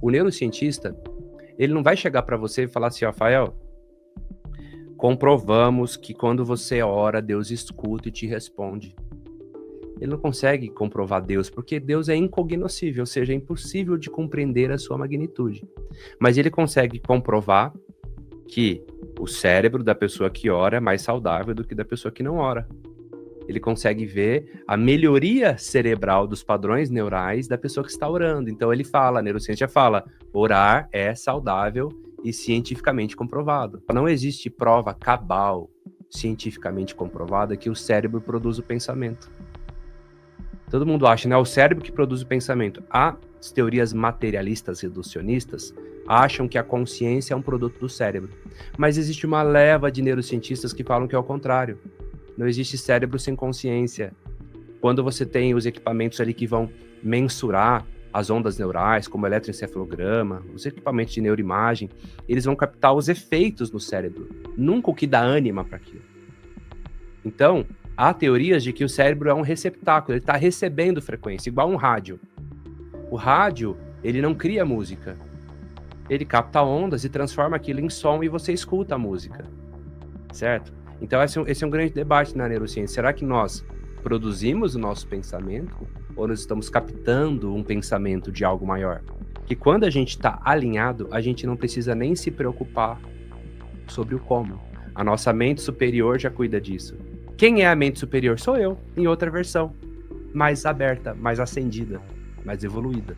O neurocientista, ele não vai chegar para você e falar assim, Rafael, comprovamos que quando você ora, Deus escuta e te responde. Ele não consegue comprovar Deus, porque Deus é incognoscível, ou seja, é impossível de compreender a sua magnitude. Mas ele consegue comprovar que o cérebro da pessoa que ora é mais saudável do que da pessoa que não ora. Ele consegue ver a melhoria cerebral dos padrões neurais da pessoa que está orando. Então ele fala, a neurociência fala, orar é saudável e cientificamente comprovado. Não existe prova cabal, cientificamente comprovada, que o cérebro produz o pensamento. Todo mundo acha, né? O cérebro que produz o pensamento. As teorias materialistas reducionistas acham que a consciência é um produto do cérebro. Mas existe uma leva de neurocientistas que falam que é o contrário. Não existe cérebro sem consciência. Quando você tem os equipamentos ali que vão mensurar as ondas neurais, como o eletroencefalograma, os equipamentos de neuroimagem, eles vão captar os efeitos no cérebro, nunca o que dá ânima para aquilo. Então, há teorias de que o cérebro é um receptáculo, ele está recebendo frequência, igual um rádio. O rádio, ele não cria música. Ele capta ondas e transforma aquilo em som e você escuta a música, certo? Então esse é um grande debate na neurociência. Será que nós produzimos o nosso pensamento ou nós estamos captando um pensamento de algo maior? Que quando a gente está alinhado, a gente não precisa nem se preocupar sobre o como. A nossa mente superior já cuida disso. Quem é a mente superior? Sou eu, em outra versão. Mais aberta, mais acendida, mais evoluída.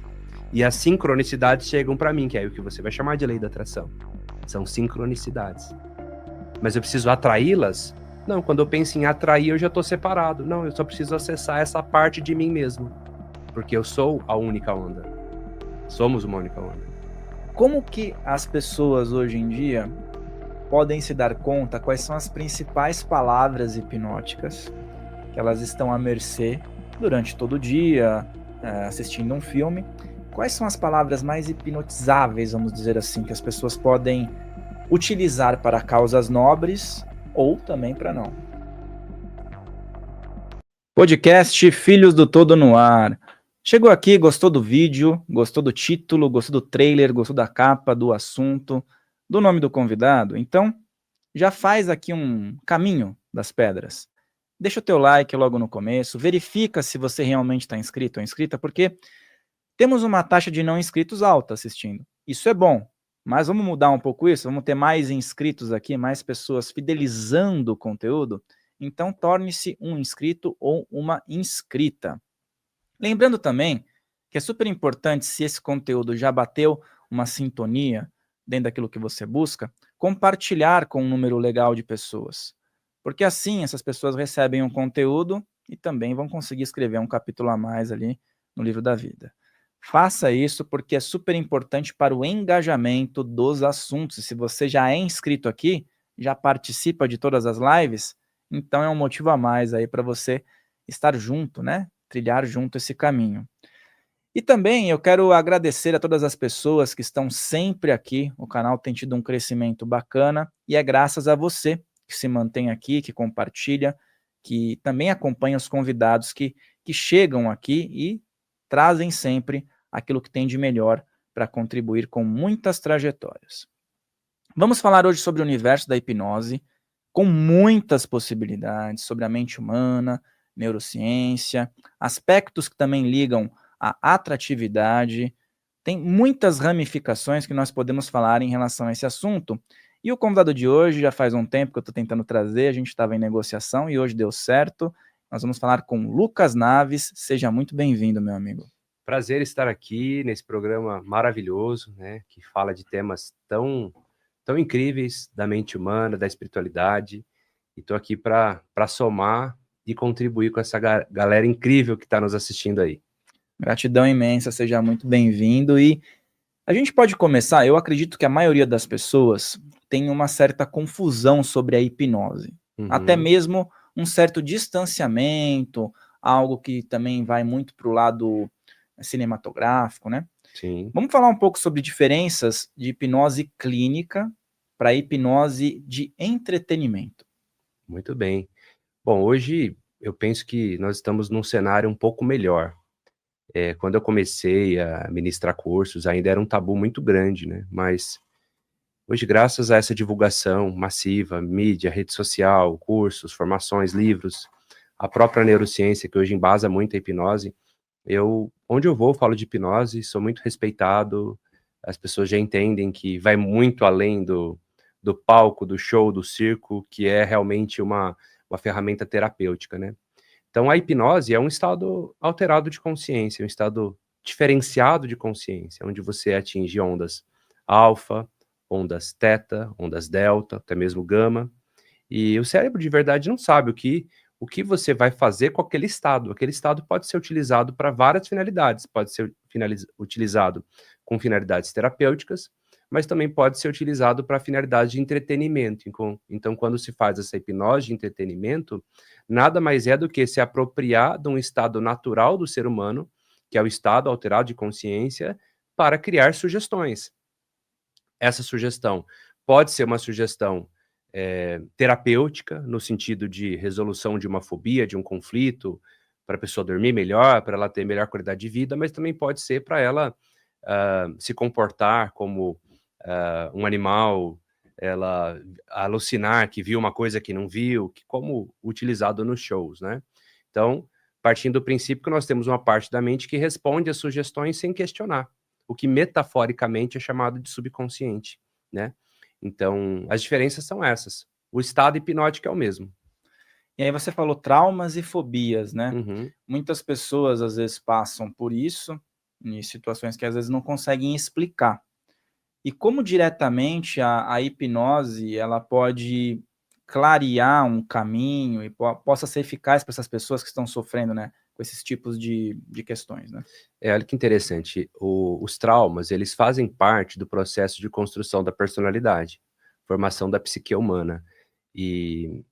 E as sincronicidades chegam para mim, que é o que você vai chamar de lei da atração. São sincronicidades. Mas eu preciso atraí-las? Não, quando eu penso em atrair, eu já estou separado. Não, eu só preciso acessar essa parte de mim mesmo. Porque eu sou a única onda. Somos uma única onda. Como que as pessoas hoje em dia podem se dar conta quais são as principais palavras hipnóticas que elas estão à mercê durante todo o dia, assistindo um filme? Quais são as palavras mais hipnotizáveis, vamos dizer assim, que as pessoas podem utilizar para causas nobres ou também para não? Podcast Filhos do Todo no ar. Chegou aqui, gostou do vídeo, gostou do título, gostou do trailer, gostou da capa, do assunto, do nome do convidado? Então, já faz aqui um caminho das pedras. Deixa o teu like logo no começo, verifica se você realmente está inscrito ou inscrita, porque temos uma taxa de não inscritos alta assistindo. Isso é bom, mas vamos mudar um pouco isso? Vamos ter mais inscritos aqui, mais pessoas fidelizando o conteúdo? Então, torne-se um inscrito ou uma inscrita. Lembrando também que é super importante, se esse conteúdo já bateu uma sintonia dentro daquilo que você busca, compartilhar com um número legal de pessoas. Porque assim essas pessoas recebem um conteúdo e também vão conseguir escrever um capítulo a mais ali no livro da vida. Faça isso porque é super importante para o engajamento dos assuntos. E se você já é inscrito aqui, já participa de todas as lives, então é um motivo a mais aí para você estar junto, né? Trilhar junto esse caminho. E também eu quero agradecer a todas as pessoas que estão sempre aqui. O canal tem tido um crescimento bacana e é graças a você que se mantém aqui, que compartilha, que também acompanha os convidados que chegam aqui e trazem sempre aquilo que tem de melhor para contribuir com muitas trajetórias. Vamos falar hoje sobre o universo da hipnose, com muitas possibilidades, sobre a mente humana, neurociência, aspectos que também ligam à atratividade. Tem muitas ramificações que nós podemos falar em relação a esse assunto. E o convidado de hoje, já faz um tempo que eu estou tentando trazer, a gente estava em negociação e hoje deu certo. Nós vamos falar com Lucas Naves. Seja muito bem-vindo, meu amigo. Prazer estar aqui nesse programa maravilhoso, né, que fala de temas tão incríveis da mente humana, da espiritualidade. E estou aqui para somar e contribuir com essa galera incrível que está nos assistindo aí. Gratidão imensa, seja muito bem-vindo. E a gente pode começar, eu acredito que a maioria das pessoas tem uma certa confusão sobre a hipnose. Até mesmo um certo distanciamento, algo que também vai muito para o lado cinematográfico, né? Sim. Vamos falar um pouco sobre diferenças de hipnose clínica para hipnose de entretenimento. Muito bem. Bom, hoje eu penso que nós estamos num cenário um pouco melhor. Quando eu comecei a ministrar cursos, ainda era um tabu muito grande, né? Mas hoje, graças a essa divulgação massiva, mídia, rede social, cursos, formações, livros, a própria neurociência, que hoje embasa muito a hipnose, onde eu vou, falo de hipnose, sou muito respeitado, as pessoas já entendem que vai muito além do palco, do show, do circo, que é realmente uma ferramenta terapêutica, né? Então, a hipnose é um estado alterado de consciência, um estado diferenciado de consciência, onde você atinge ondas alfa, ondas teta, ondas delta, até mesmo gama, e o cérebro de verdade não sabe o que você vai fazer com aquele estado. Aquele estado pode ser utilizado para várias finalidades, pode ser utilizado com finalidades terapêuticas, mas também pode ser utilizado para finalidades de entretenimento. Então, quando se faz essa hipnose de entretenimento, nada mais é do que se apropriar de um estado natural do ser humano, que é o estado alterado de consciência, para criar sugestões. Essa sugestão pode ser uma sugestão terapêutica, no sentido de resolução de uma fobia, de um conflito, para a pessoa dormir melhor, para ela ter melhor qualidade de vida, mas também pode ser para ela se comportar como um animal, ela alucinar que viu uma coisa que não viu, como utilizado nos shows, né? Então, partindo do princípio que nós temos uma parte da mente que responde às sugestões sem questionar, o que metaforicamente é chamado de subconsciente, né? Então, as diferenças são essas. O estado hipnótico é o mesmo. E aí você falou traumas e fobias, né? Uhum. Muitas pessoas às vezes passam por isso, em situações que às vezes não conseguem explicar. E como diretamente a hipnose ela pode clarear um caminho e possa ser eficaz para essas pessoas que estão sofrendo, né, com esses tipos de questões, né? Olha que interessante, os traumas, eles fazem parte do processo de construção da personalidade, formação da psique humana. E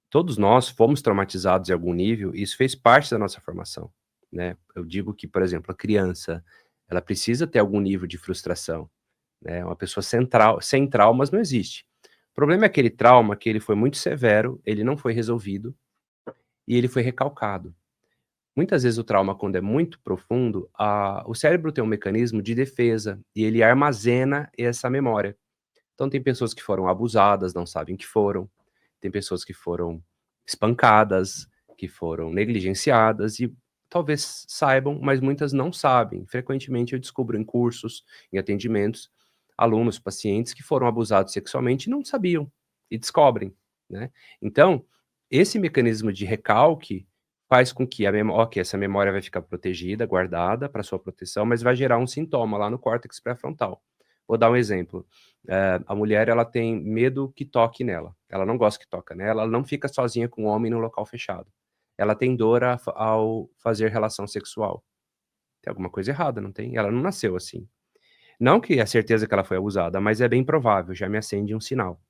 todos nós fomos traumatizados em algum nível, e isso fez parte da nossa formação, né? Eu digo que, por exemplo, a criança, ela precisa ter algum nível de frustração, né? Uma pessoa sem traumas não existe. O problema é aquele trauma que ele foi muito severo, ele não foi resolvido, e ele foi recalcado. Muitas vezes o trauma, quando é muito profundo, o cérebro tem um mecanismo de defesa, e ele armazena essa memória. Então tem pessoas que foram abusadas, não sabem que foram, tem pessoas que foram espancadas, que foram negligenciadas e talvez saibam, mas muitas não sabem. Frequentemente eu descubro em cursos, em atendimentos, alunos, pacientes que foram abusados sexualmente e não sabiam, e descobrem, né? Então, esse mecanismo de recalque faz com que essa memória vai ficar protegida, guardada para sua proteção, mas vai gerar um sintoma lá no córtex pré-frontal. Vou dar um exemplo. A mulher, ela tem medo que toque nela. Ela não gosta que toca nela, ela não fica sozinha com o homem no local fechado. Ela tem dor ao fazer relação sexual. Tem alguma coisa errada, não tem? Ela não nasceu assim. Não que é certeza que ela foi abusada, mas é bem provável, já me acende um sinal.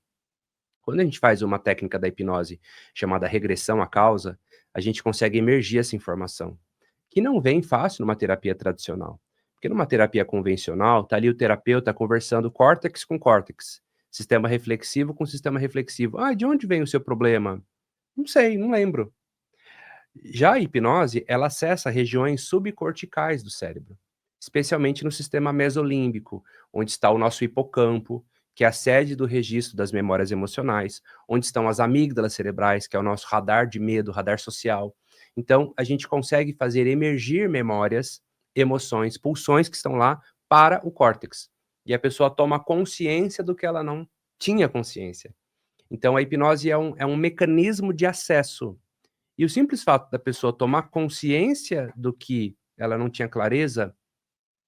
Quando a gente faz uma técnica da hipnose chamada regressão à causa, a gente consegue emergir essa informação, que não vem fácil numa terapia tradicional. Porque numa terapia convencional, tá ali o terapeuta conversando córtex com córtex, sistema reflexivo com sistema reflexivo. Ah, de onde vem o seu problema? Não sei, não lembro. Já a hipnose, ela acessa regiões subcorticais do cérebro, especialmente no sistema mesolímbico, onde está o nosso hipocampo, que é a sede do registro das memórias emocionais, onde estão as amígdalas cerebrais, que é o nosso radar de medo, radar social. Então, a gente consegue fazer emergir memórias, emoções, pulsões que estão lá para o córtex. E a pessoa toma consciência do que ela não tinha consciência. Então, a hipnose é um mecanismo de acesso. E o simples fato da pessoa tomar consciência do que ela não tinha clareza,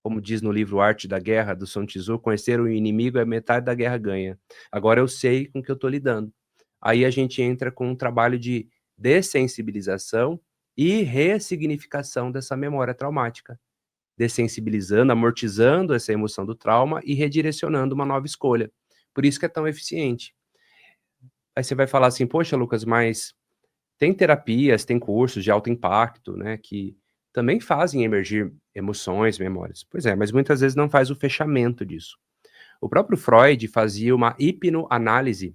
como diz no livro Arte da Guerra, do Sun Tzu, conhecer o inimigo é metade da guerra ganha. Agora eu sei com o que eu estou lidando. Aí a gente entra com um trabalho de dessensibilização e ressignificação dessa memória traumática. Dessensibilizando, amortizando essa emoção do trauma e redirecionando uma nova escolha. Por isso que é tão eficiente. Aí você vai falar assim, poxa, Lucas, mas tem terapias, tem cursos de alto impacto, né, que também fazem emergir emoções, memórias. Pois é, mas muitas vezes não faz o fechamento disso. O próprio Freud fazia uma hipnoanálise,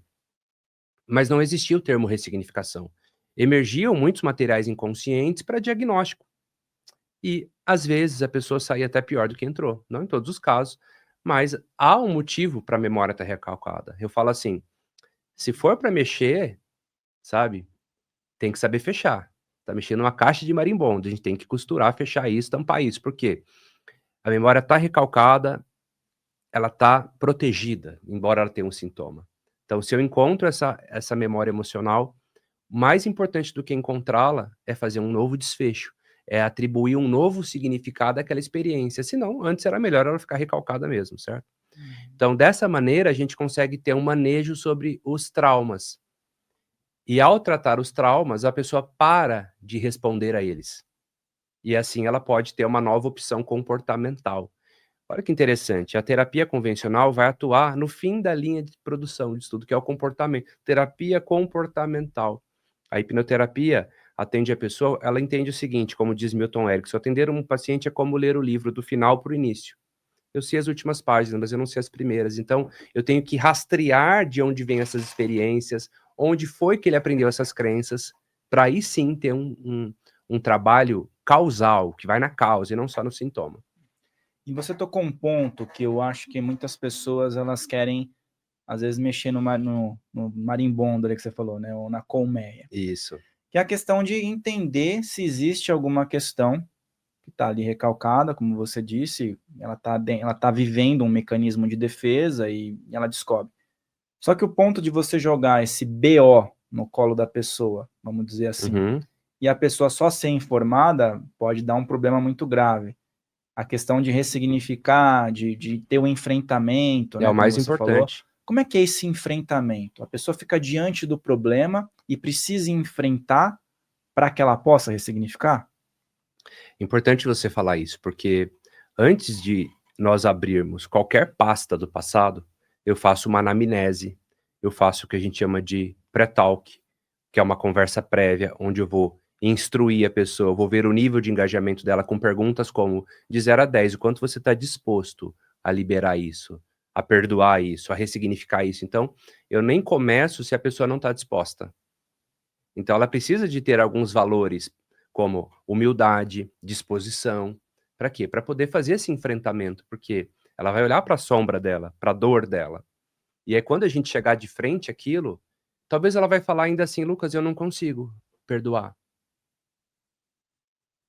mas não existia o termo ressignificação. Emergiam muitos materiais inconscientes para diagnóstico. E, às vezes, a pessoa sai até pior do que entrou. Não em todos os casos, mas há um motivo para a memória estar recalcada. Eu falo assim, se for para mexer, sabe, tem que saber fechar. Tá mexendo numa caixa de marimbondo, a gente tem que costurar, fechar isso, tampar isso. Por quê? A memória está recalcada, ela está protegida, embora ela tenha um sintoma. Então, se eu encontro essa memória emocional, mais importante do que encontrá-la é fazer um novo desfecho, é atribuir um novo significado àquela experiência, senão antes era melhor ela ficar recalcada mesmo, certo? Então, dessa maneira, a gente consegue ter um manejo sobre os traumas. E ao tratar os traumas, a pessoa para de responder a eles. E assim ela pode ter uma nova opção comportamental. Olha que interessante, a terapia convencional vai atuar no fim da linha de produção de estudo, que é o comportamento, terapia comportamental. A hipnoterapia atende a pessoa, ela entende o seguinte, como diz Milton Erickson, atender um paciente é como ler o livro do final para o início. Eu sei as últimas páginas, mas eu não sei as primeiras. Então, eu tenho que rastrear de onde vêm essas experiências, onde foi que ele aprendeu essas crenças, para aí sim ter um trabalho causal, que vai na causa e não só no sintoma. E você tocou um ponto que eu acho que muitas pessoas, elas querem, às vezes, mexer no marimbondo ali que você falou, né? Ou na colmeia. Isso. Que é a questão de entender se existe alguma questão que está ali recalcada, como você disse, ela tá vivendo um mecanismo de defesa e ela descobre. Só que o ponto de você jogar esse BO no colo da pessoa, vamos dizer assim, e a pessoa só ser informada, pode dar um problema muito grave. A questão de ressignificar, de ter um enfrentamento, né, É o mais como você falou. importante. Como é que é esse enfrentamento? A pessoa fica diante do problema e precisa enfrentar para que ela possa ressignificar? Importante você falar isso, porque antes de nós abrirmos qualquer pasta do passado, eu faço uma anamnese, eu faço o que a gente chama de pré-talk, que é uma conversa prévia, onde eu vou instruir a pessoa, eu vou ver o nível de engajamento dela com perguntas como, de 0 a 10, o quanto você está disposto a liberar isso, a perdoar isso, a ressignificar isso. Então, eu nem começo se a pessoa não está disposta. Então, ela precisa de ter alguns valores, como humildade, disposição. Para quê? Para poder fazer esse enfrentamento, porque ela vai olhar para a sombra dela, para a dor dela. E aí, quando a gente chegar de frente àquilo, talvez ela vai falar ainda assim, Lucas, eu não consigo perdoar.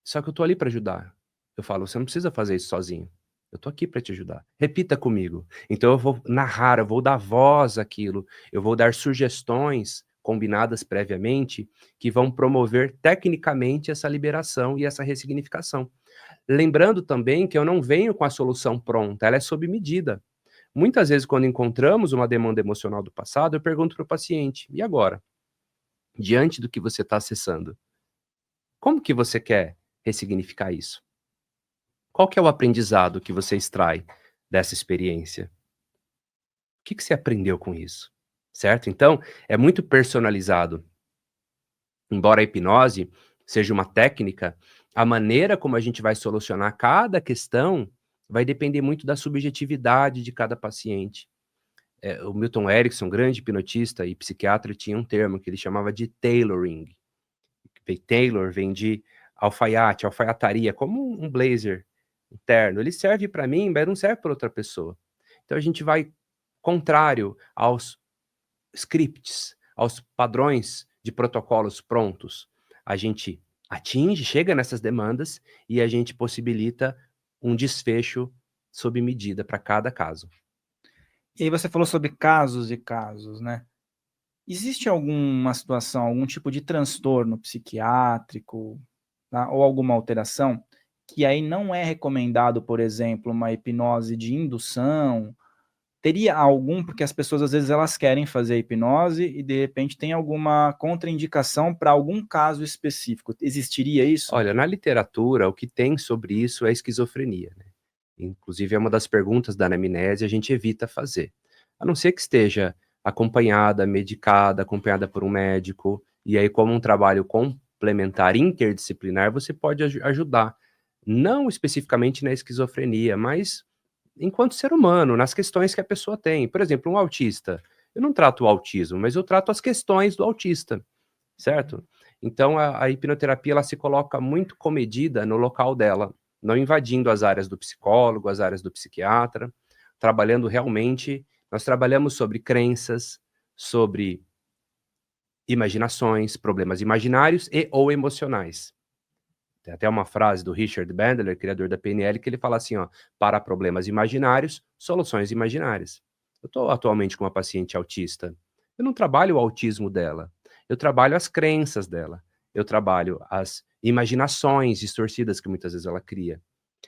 Só que eu tô ali para ajudar. Eu falo, você não precisa fazer isso sozinho. Eu tô aqui para te ajudar. Repita comigo. Então eu vou narrar, eu vou dar voz àquilo, eu vou dar sugestões combinadas previamente que vão promover tecnicamente essa liberação e essa ressignificação. Lembrando também que eu não venho com a solução pronta, ela é sob medida. Muitas vezes, quando encontramos uma demanda emocional do passado, eu pergunto para o paciente, e agora? Diante do que você está acessando, como que você quer ressignificar isso? Qual que é o aprendizado que você extrai dessa experiência? O que que você aprendeu com isso? Certo? Então, é muito personalizado. Embora a hipnose seja uma técnica, a maneira como a gente vai solucionar cada questão vai depender muito da subjetividade de cada paciente. O Milton Erickson, grande hipnotista e psiquiatra, tinha um termo que ele chamava de tailoring. Tailor vem de alfaiate, alfaiataria, como um blazer interno. Ele serve para mim, mas não serve para outra pessoa. Então a gente vai contrário aos scripts, aos padrões de protocolos prontos. A gente atinge, chega nessas demandas e a gente possibilita um desfecho sob medida para cada caso. E aí você falou sobre casos e casos, né? Existe alguma situação, algum tipo de transtorno psiquiátrico, tá? Ou alguma alteração que aí não é recomendado, por exemplo, uma hipnose de indução? Teria algum, porque as pessoas às vezes elas querem fazer hipnose e de repente tem alguma contraindicação para algum caso específico. Existiria isso? Olha, na literatura, o que tem sobre isso é esquizofrenia, né? Inclusive, é uma das perguntas da anamnese, a gente evita fazer. A não ser que esteja acompanhada, medicada, acompanhada por um médico, e aí, como um trabalho complementar interdisciplinar, você pode ajudar. Não especificamente na esquizofrenia, mas enquanto ser humano, nas questões que a pessoa tem. Por exemplo, um autista. Eu não trato o autismo, mas eu trato as questões do autista, certo? Então, a hipnoterapia ela se coloca muito comedida no local dela, não invadindo as áreas do psicólogo, as áreas do psiquiatra, trabalhando realmente. Nós trabalhamos sobre crenças, sobre imaginações, problemas imaginários e ou emocionais. Tem até uma frase do Richard Bandler, criador da PNL, que ele fala assim, ó, para problemas imaginários, soluções imaginárias. Eu estou atualmente com uma paciente autista. Eu não trabalho o autismo dela, eu trabalho as crenças dela, eu trabalho as imaginações distorcidas que muitas vezes ela cria,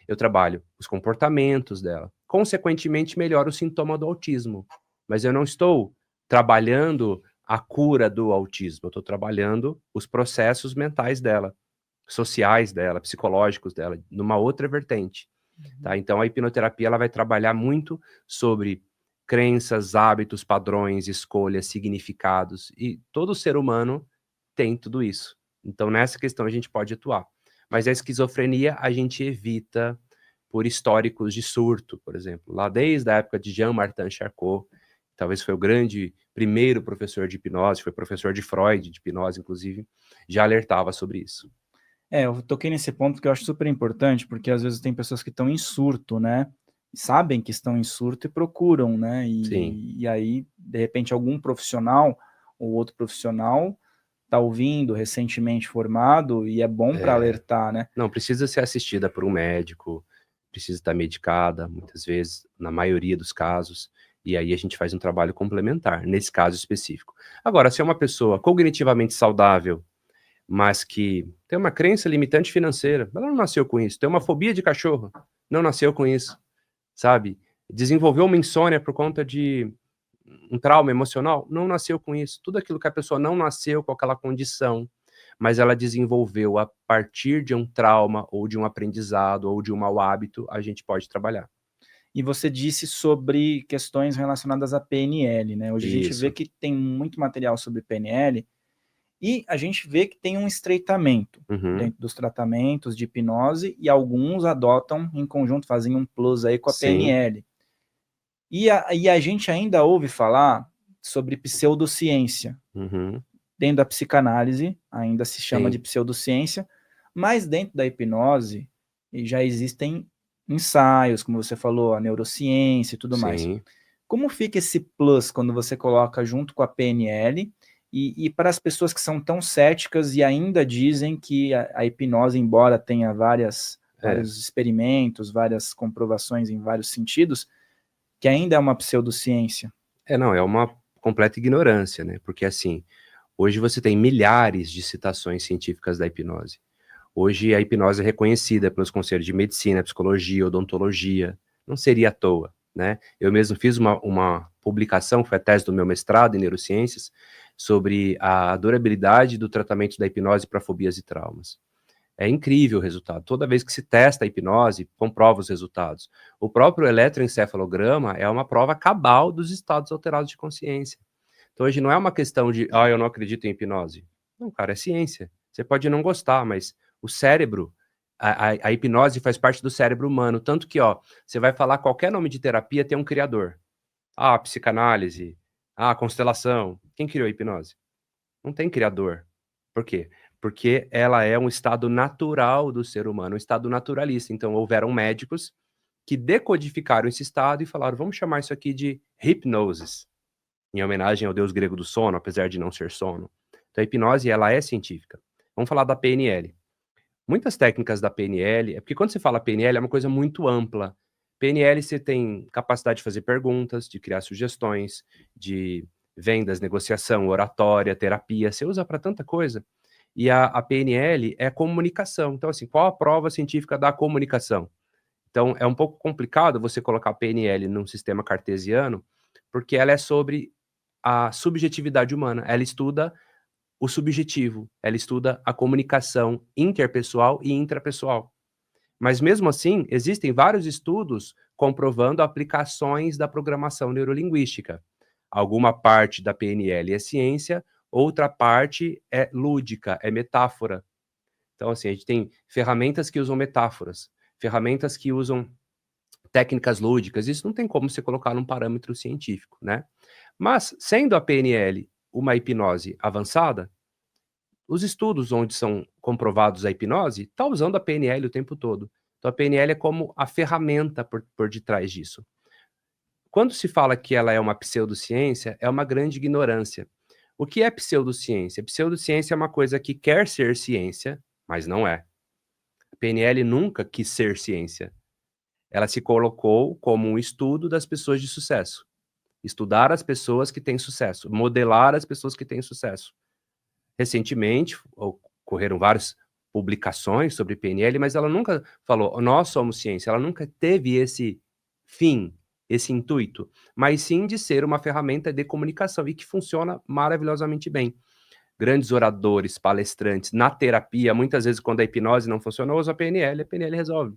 eu trabalho os comportamentos dela. Consequentemente, melhora o sintoma do autismo. Mas eu não estou trabalhando a cura do autismo, eu estou trabalhando os processos mentais dela, sociais dela, psicológicos dela, numa outra vertente. Tá? Então, a hipnoterapia ela vai trabalhar muito sobre crenças, hábitos, padrões, escolhas, significados, e todo ser humano tem tudo isso. Então, nessa questão a gente pode atuar. Mas a esquizofrenia a gente evita por históricos de surto, por exemplo. Lá desde a época de Jean-Martin Charcot, talvez foi o grande primeiro professor de hipnose, foi professor de Freud, de hipnose, inclusive, já alertava sobre isso. Eu toquei nesse ponto que eu acho super importante, porque às vezes tem pessoas que estão em surto, né? Sabem que estão em surto e procuram, né? Sim. E aí, de repente, algum profissional ou outro profissional está ouvindo, recentemente formado, e é bom para alertar, né? Não, precisa ser assistida por um médico, precisa estar medicada, muitas vezes, na maioria dos casos, e aí a gente faz um trabalho complementar, nesse caso específico. Agora, se é uma pessoa cognitivamente saudável, mas que tem uma crença limitante financeira, ela não nasceu com isso, tem uma fobia de cachorro, não nasceu com isso, sabe? Desenvolveu uma insônia por conta de um trauma emocional, não nasceu com isso. Tudo aquilo que a pessoa não nasceu com aquela condição, mas ela desenvolveu a partir de um trauma, ou de um aprendizado, ou de um mau hábito, a gente pode trabalhar. E você disse sobre questões relacionadas à PNL, né? Hoje a gente vê que tem muito material sobre PNL, e a gente vê que tem um estreitamento dentro dos tratamentos de hipnose, e alguns adotam em conjunto, fazem um plus aí com a PNL. E a gente ainda ouve falar sobre pseudociência. Dentro da psicanálise, ainda se chama de pseudociência, mas dentro da hipnose já existem ensaios, como você falou, a neurociência e tudo mais. Como fica esse plus quando você coloca junto com a PNL, e para as pessoas que são tão céticas e ainda dizem que a hipnose, embora tenha vários experimentos, várias comprovações em vários sentidos, que ainda é uma pseudociência? Não, é uma completa ignorância, né? Porque assim, hoje você tem milhares de citações científicas da hipnose. Hoje a hipnose é reconhecida pelos conselhos de medicina, psicologia, odontologia. Não seria à toa, né? Eu mesmo fiz uma publicação, foi a tese do meu mestrado em neurociências, sobre a durabilidade do tratamento da hipnose para fobias e traumas. É incrível o resultado. Toda vez que se testa a hipnose, comprova os resultados. O próprio eletroencefalograma é uma prova cabal dos estados alterados de consciência. Então hoje não é uma questão de, eu não acredito em hipnose. Não, cara, é ciência. Você pode não gostar, mas o cérebro, a hipnose faz parte do cérebro humano. Tanto que, você vai falar qualquer nome de terapia, tem um criador. Psicanálise, constelação. Quem criou a hipnose? Não tem criador. Por quê? Porque ela é um estado natural do ser humano, um estado naturalista. Então, houveram médicos que decodificaram esse estado e falaram, vamos chamar isso aqui de hipnosis, em homenagem ao deus grego do sono, apesar de não ser sono. Então, a hipnose, ela é científica. Vamos falar da PNL. Muitas técnicas da PNL, porque quando você fala PNL, é uma coisa muito ampla. PNL, você tem capacidade de fazer perguntas, de criar sugestões, de vendas, negociação, oratória, terapia, você usa para tanta coisa. E a PNL é comunicação. Então, assim, qual a prova científica da comunicação? Então, é um pouco complicado você colocar a PNL num sistema cartesiano, porque ela é sobre a subjetividade humana. Ela estuda o subjetivo, ela estuda a comunicação interpessoal e intrapessoal. Mas, mesmo assim, existem vários estudos comprovando aplicações da programação neurolinguística. Alguma parte da PNL é ciência, outra parte é lúdica, é metáfora. Então, assim, a gente tem ferramentas que usam metáforas, ferramentas que usam técnicas lúdicas. Isso não tem como você colocar num parâmetro científico, né? Mas, sendo a PNL uma hipnose avançada, os estudos onde são comprovados a hipnose, está usando a PNL o tempo todo. Então a PNL é como a ferramenta por detrás disso. Quando se fala que ela é uma pseudociência, é uma grande ignorância. O que é pseudociência? Pseudociência é uma coisa que quer ser ciência, mas não é. A PNL nunca quis ser ciência. Ela se colocou como um estudo das pessoas de sucesso. Estudar as pessoas que têm sucesso, modelar as pessoas que têm sucesso. Recentemente, ocorreram várias publicações sobre PNL, mas ela nunca falou, nós somos ciência, ela nunca teve esse fim, esse intuito, mas sim de ser uma ferramenta de comunicação e que funciona maravilhosamente bem. Grandes oradores, palestrantes, na terapia, muitas vezes quando a hipnose não funcionou, usa a PNL resolve.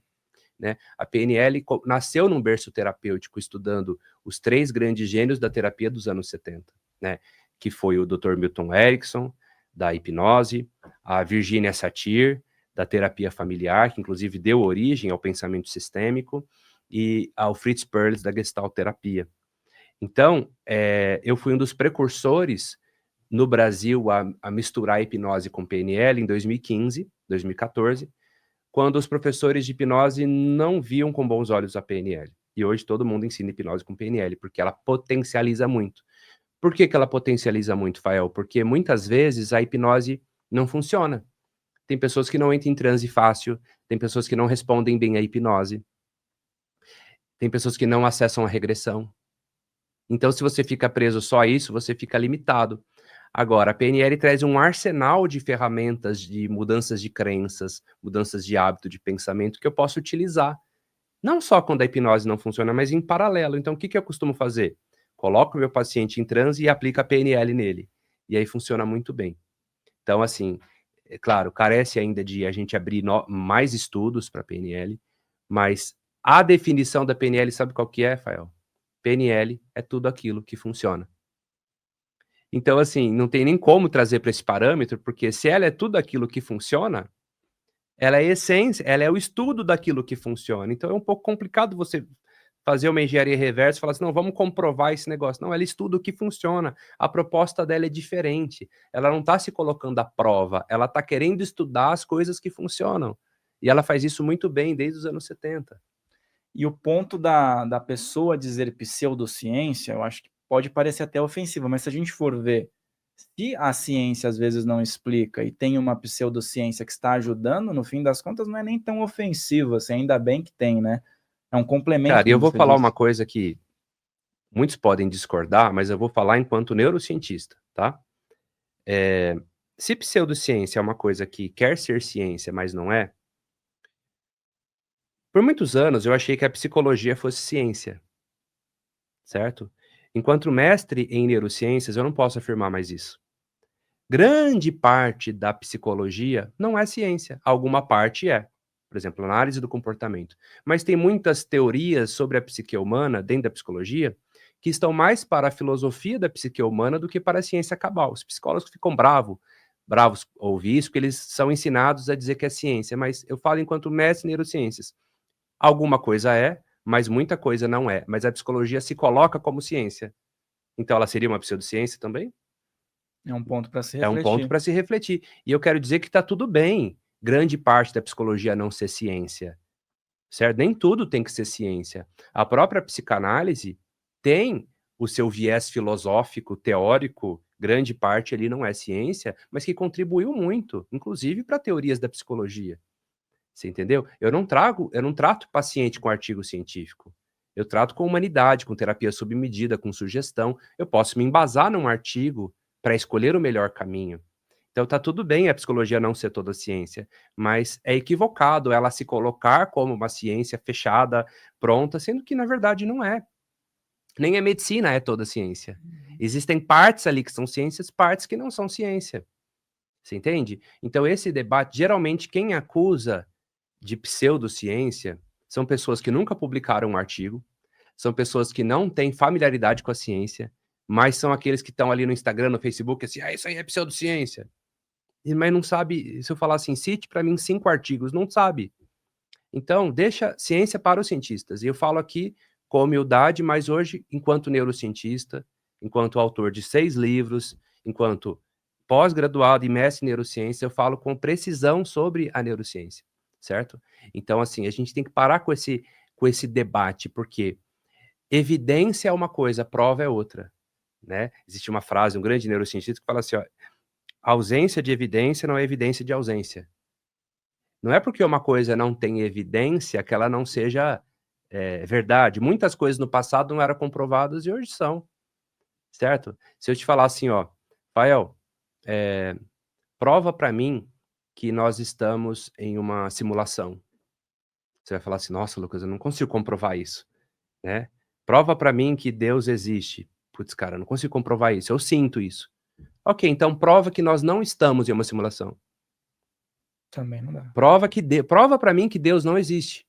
Né? A PNL nasceu num berço terapêutico, estudando os 3 grandes gênios da terapia dos anos 70, né? Que foi o Dr. Milton Erickson, da hipnose, a Virginia Satir, da terapia familiar, que inclusive deu origem ao pensamento sistêmico, e ao Fritz Perls, da Gestalt terapia. Então, eu fui um dos precursores no Brasil a misturar a hipnose com PNL em 2015, 2014, quando os professores de hipnose não viam com bons olhos a PNL. E hoje todo mundo ensina hipnose com PNL, porque ela potencializa muito. Por que ela potencializa muito, Fael? Porque muitas vezes a hipnose não funciona. Tem pessoas que não entram em transe fácil, tem pessoas que não respondem bem à hipnose, tem pessoas que não acessam a regressão. Então, se você fica preso só a isso, você fica limitado. Agora, a PNL traz um arsenal de ferramentas de mudanças de crenças, mudanças de hábito, de pensamento, que eu posso utilizar. Não só quando a hipnose não funciona, mas em paralelo. Então, o que eu costumo fazer? Coloco o meu paciente em transe e aplico a PNL nele. E aí funciona muito bem. Então, assim, é claro, carece ainda de a gente abrir mais estudos para PNL, mas a definição da PNL, sabe qual que é, Fael? PNL é tudo aquilo que funciona. Então, assim, não tem nem como trazer para esse parâmetro, porque se ela é tudo aquilo que funciona, ela é a essência, ela é o estudo daquilo que funciona. Então é um pouco complicado você fazer uma engenharia reversa e falar assim, não, vamos comprovar esse negócio. Não, ela estuda o que funciona. A proposta dela é diferente. Ela não está se colocando à prova, ela está querendo estudar as coisas que funcionam. E ela faz isso muito bem desde os anos 70. E o ponto da pessoa dizer pseudociência, eu acho que pode parecer até ofensivo, mas se a gente for ver, se a ciência às vezes não explica e tem uma pseudociência que está ajudando, no fim das contas não é nem tão ofensivo, assim, ainda bem que tem, né? É um complemento. Cara, e eu como vou você falar disse. uma coisa que muitos podem discordar, mas eu vou falar enquanto neurocientista, tá? Se pseudociência é uma coisa que quer ser ciência, mas não é, por muitos anos eu achei que a psicologia fosse ciência, certo? Enquanto mestre em neurociências, eu não posso afirmar mais isso. Grande parte da psicologia não é ciência, alguma parte é. Por exemplo, análise do comportamento. Mas tem muitas teorias sobre a psique humana, dentro da psicologia, que estão mais para a filosofia da psique humana do que para a ciência cabal. Os psicólogos ficam bravos ouvir isso, porque eles são ensinados a dizer que é ciência, mas eu falo enquanto mestre em neurociências. Alguma coisa é, mas muita coisa não é. Mas a psicologia se coloca como ciência. Então ela seria uma pseudociência também? É um ponto para se É um ponto refletir. para se refletir. E eu quero dizer que está tudo bem, grande parte da psicologia não ser ciência, certo? Nem tudo tem que ser ciência. A própria psicanálise tem o seu viés filosófico, teórico, grande parte ali não é ciência, mas que contribuiu muito, inclusive para teorias da psicologia. Você entendeu? Eu não trato paciente com artigo científico. Eu trato com humanidade, com terapia sob medida, com sugestão. Eu posso me embasar num artigo para escolher o melhor caminho. Então tá tudo bem a psicologia não ser toda ciência, mas é equivocado ela se colocar como uma ciência fechada, pronta, sendo que na verdade não é. Nem a medicina é toda ciência. Existem partes ali que são ciências, partes que não são ciência. Você entende? Então esse debate, geralmente quem acusa de pseudociência são pessoas que nunca publicaram um artigo, são pessoas que não têm familiaridade com a ciência, mas são aqueles que estão ali no Instagram, no Facebook, assim, isso aí é pseudociência. Mas não sabe, se eu falar assim, cite para mim 5 artigos, não sabe. Então, deixa ciência para os cientistas. E eu falo aqui com humildade, mas hoje, enquanto neurocientista, enquanto autor de 6 livros, enquanto pós-graduado e mestre em neurociência, eu falo com precisão sobre a neurociência, certo? Então, assim, a gente tem que parar com esse debate, porque evidência é uma coisa, prova é outra, né? Existe uma frase, um grande neurocientista que fala assim, ó, ausência de evidência não é evidência de ausência. Não é porque uma coisa não tem evidência que ela não seja verdade. Muitas coisas no passado não eram comprovadas e hoje são, certo? Se eu te falar assim, ó, Fael, prova para mim que nós estamos em uma simulação. Você vai falar assim, nossa, Lucas, eu não consigo comprovar isso, né? Prova para mim que Deus existe. Putz, cara, eu não consigo comprovar isso, eu sinto isso. Ok, então prova que nós não estamos em uma simulação. Também não dá. Prova para mim que Deus não existe.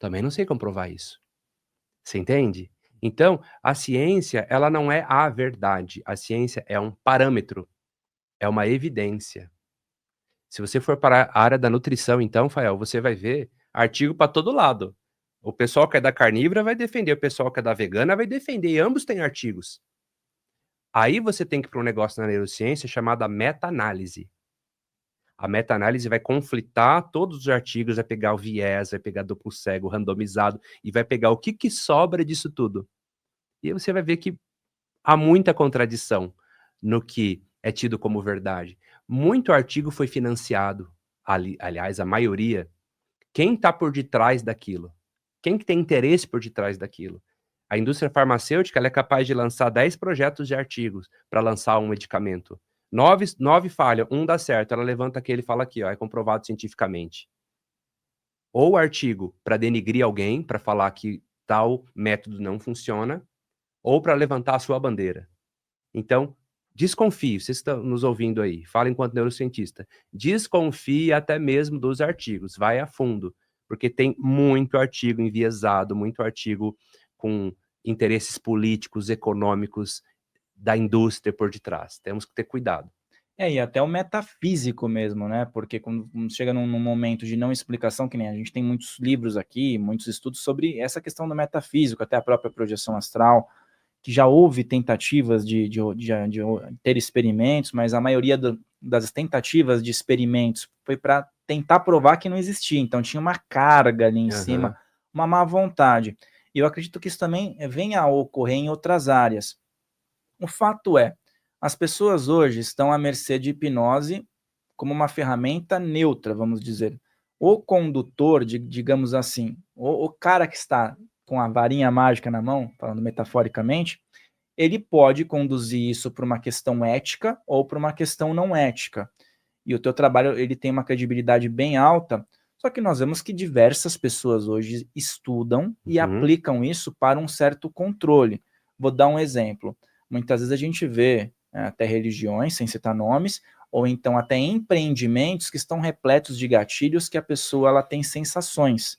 Também não sei comprovar isso. Você entende? Então, a ciência, ela não é a verdade. A ciência é um parâmetro, é uma evidência. Se você for para a área da nutrição, então, Fael, você vai ver artigo para todo lado. O pessoal que é da carnívora vai defender, o pessoal que é da vegana vai defender, e ambos têm artigos. Aí você tem que ir para um negócio na neurociência chamado meta-análise. A meta-análise vai conflitar todos os artigos, vai pegar o viés, vai pegar duplo cego, randomizado, e vai pegar o que sobra disso tudo. E aí você vai ver que há muita contradição no que é tido como verdade. Muito artigo foi financiado, aliás, a maioria. Quem está por detrás daquilo? Quem que tem interesse por detrás daquilo? A indústria farmacêutica ela é capaz de lançar 10 projetos de artigos para lançar um medicamento. 9 falham, um dá certo. Ela levanta aquele e fala aqui, ó, é comprovado cientificamente. Ou artigo para denigrir alguém, para falar que tal método não funciona, ou para levantar a sua bandeira. Então, desconfie, vocês estão nos ouvindo aí, fala enquanto neurocientista, desconfie até mesmo dos artigos, vai a fundo, porque tem muito artigo enviesado, muito artigo com interesses políticos, econômicos, da indústria por detrás. Temos que ter cuidado. E até o metafísico mesmo, né? Porque quando chega num momento de não explicação, que nem a gente tem muitos livros aqui, muitos estudos sobre essa questão do metafísico, até a própria projeção astral, que já houve tentativas de ter experimentos, mas a maioria das tentativas de experimentos foi para tentar provar que não existia. Então tinha uma carga ali em cima, uma má vontade. E eu acredito que isso também venha a ocorrer em outras áreas. O fato é, as pessoas hoje estão à mercê de hipnose como uma ferramenta neutra, vamos dizer. O condutor, digamos assim, o cara que está com a varinha mágica na mão, falando metaforicamente, ele pode conduzir isso para uma questão ética ou para uma questão não ética. E o teu trabalho ele tem uma credibilidade bem alta, só que nós vemos que diversas pessoas hoje estudam e aplicam isso para um certo controle. Vou dar um exemplo. Muitas vezes a gente vê até religiões, sem citar nomes, ou então até empreendimentos que estão repletos de gatilhos que a pessoa ela tem sensações.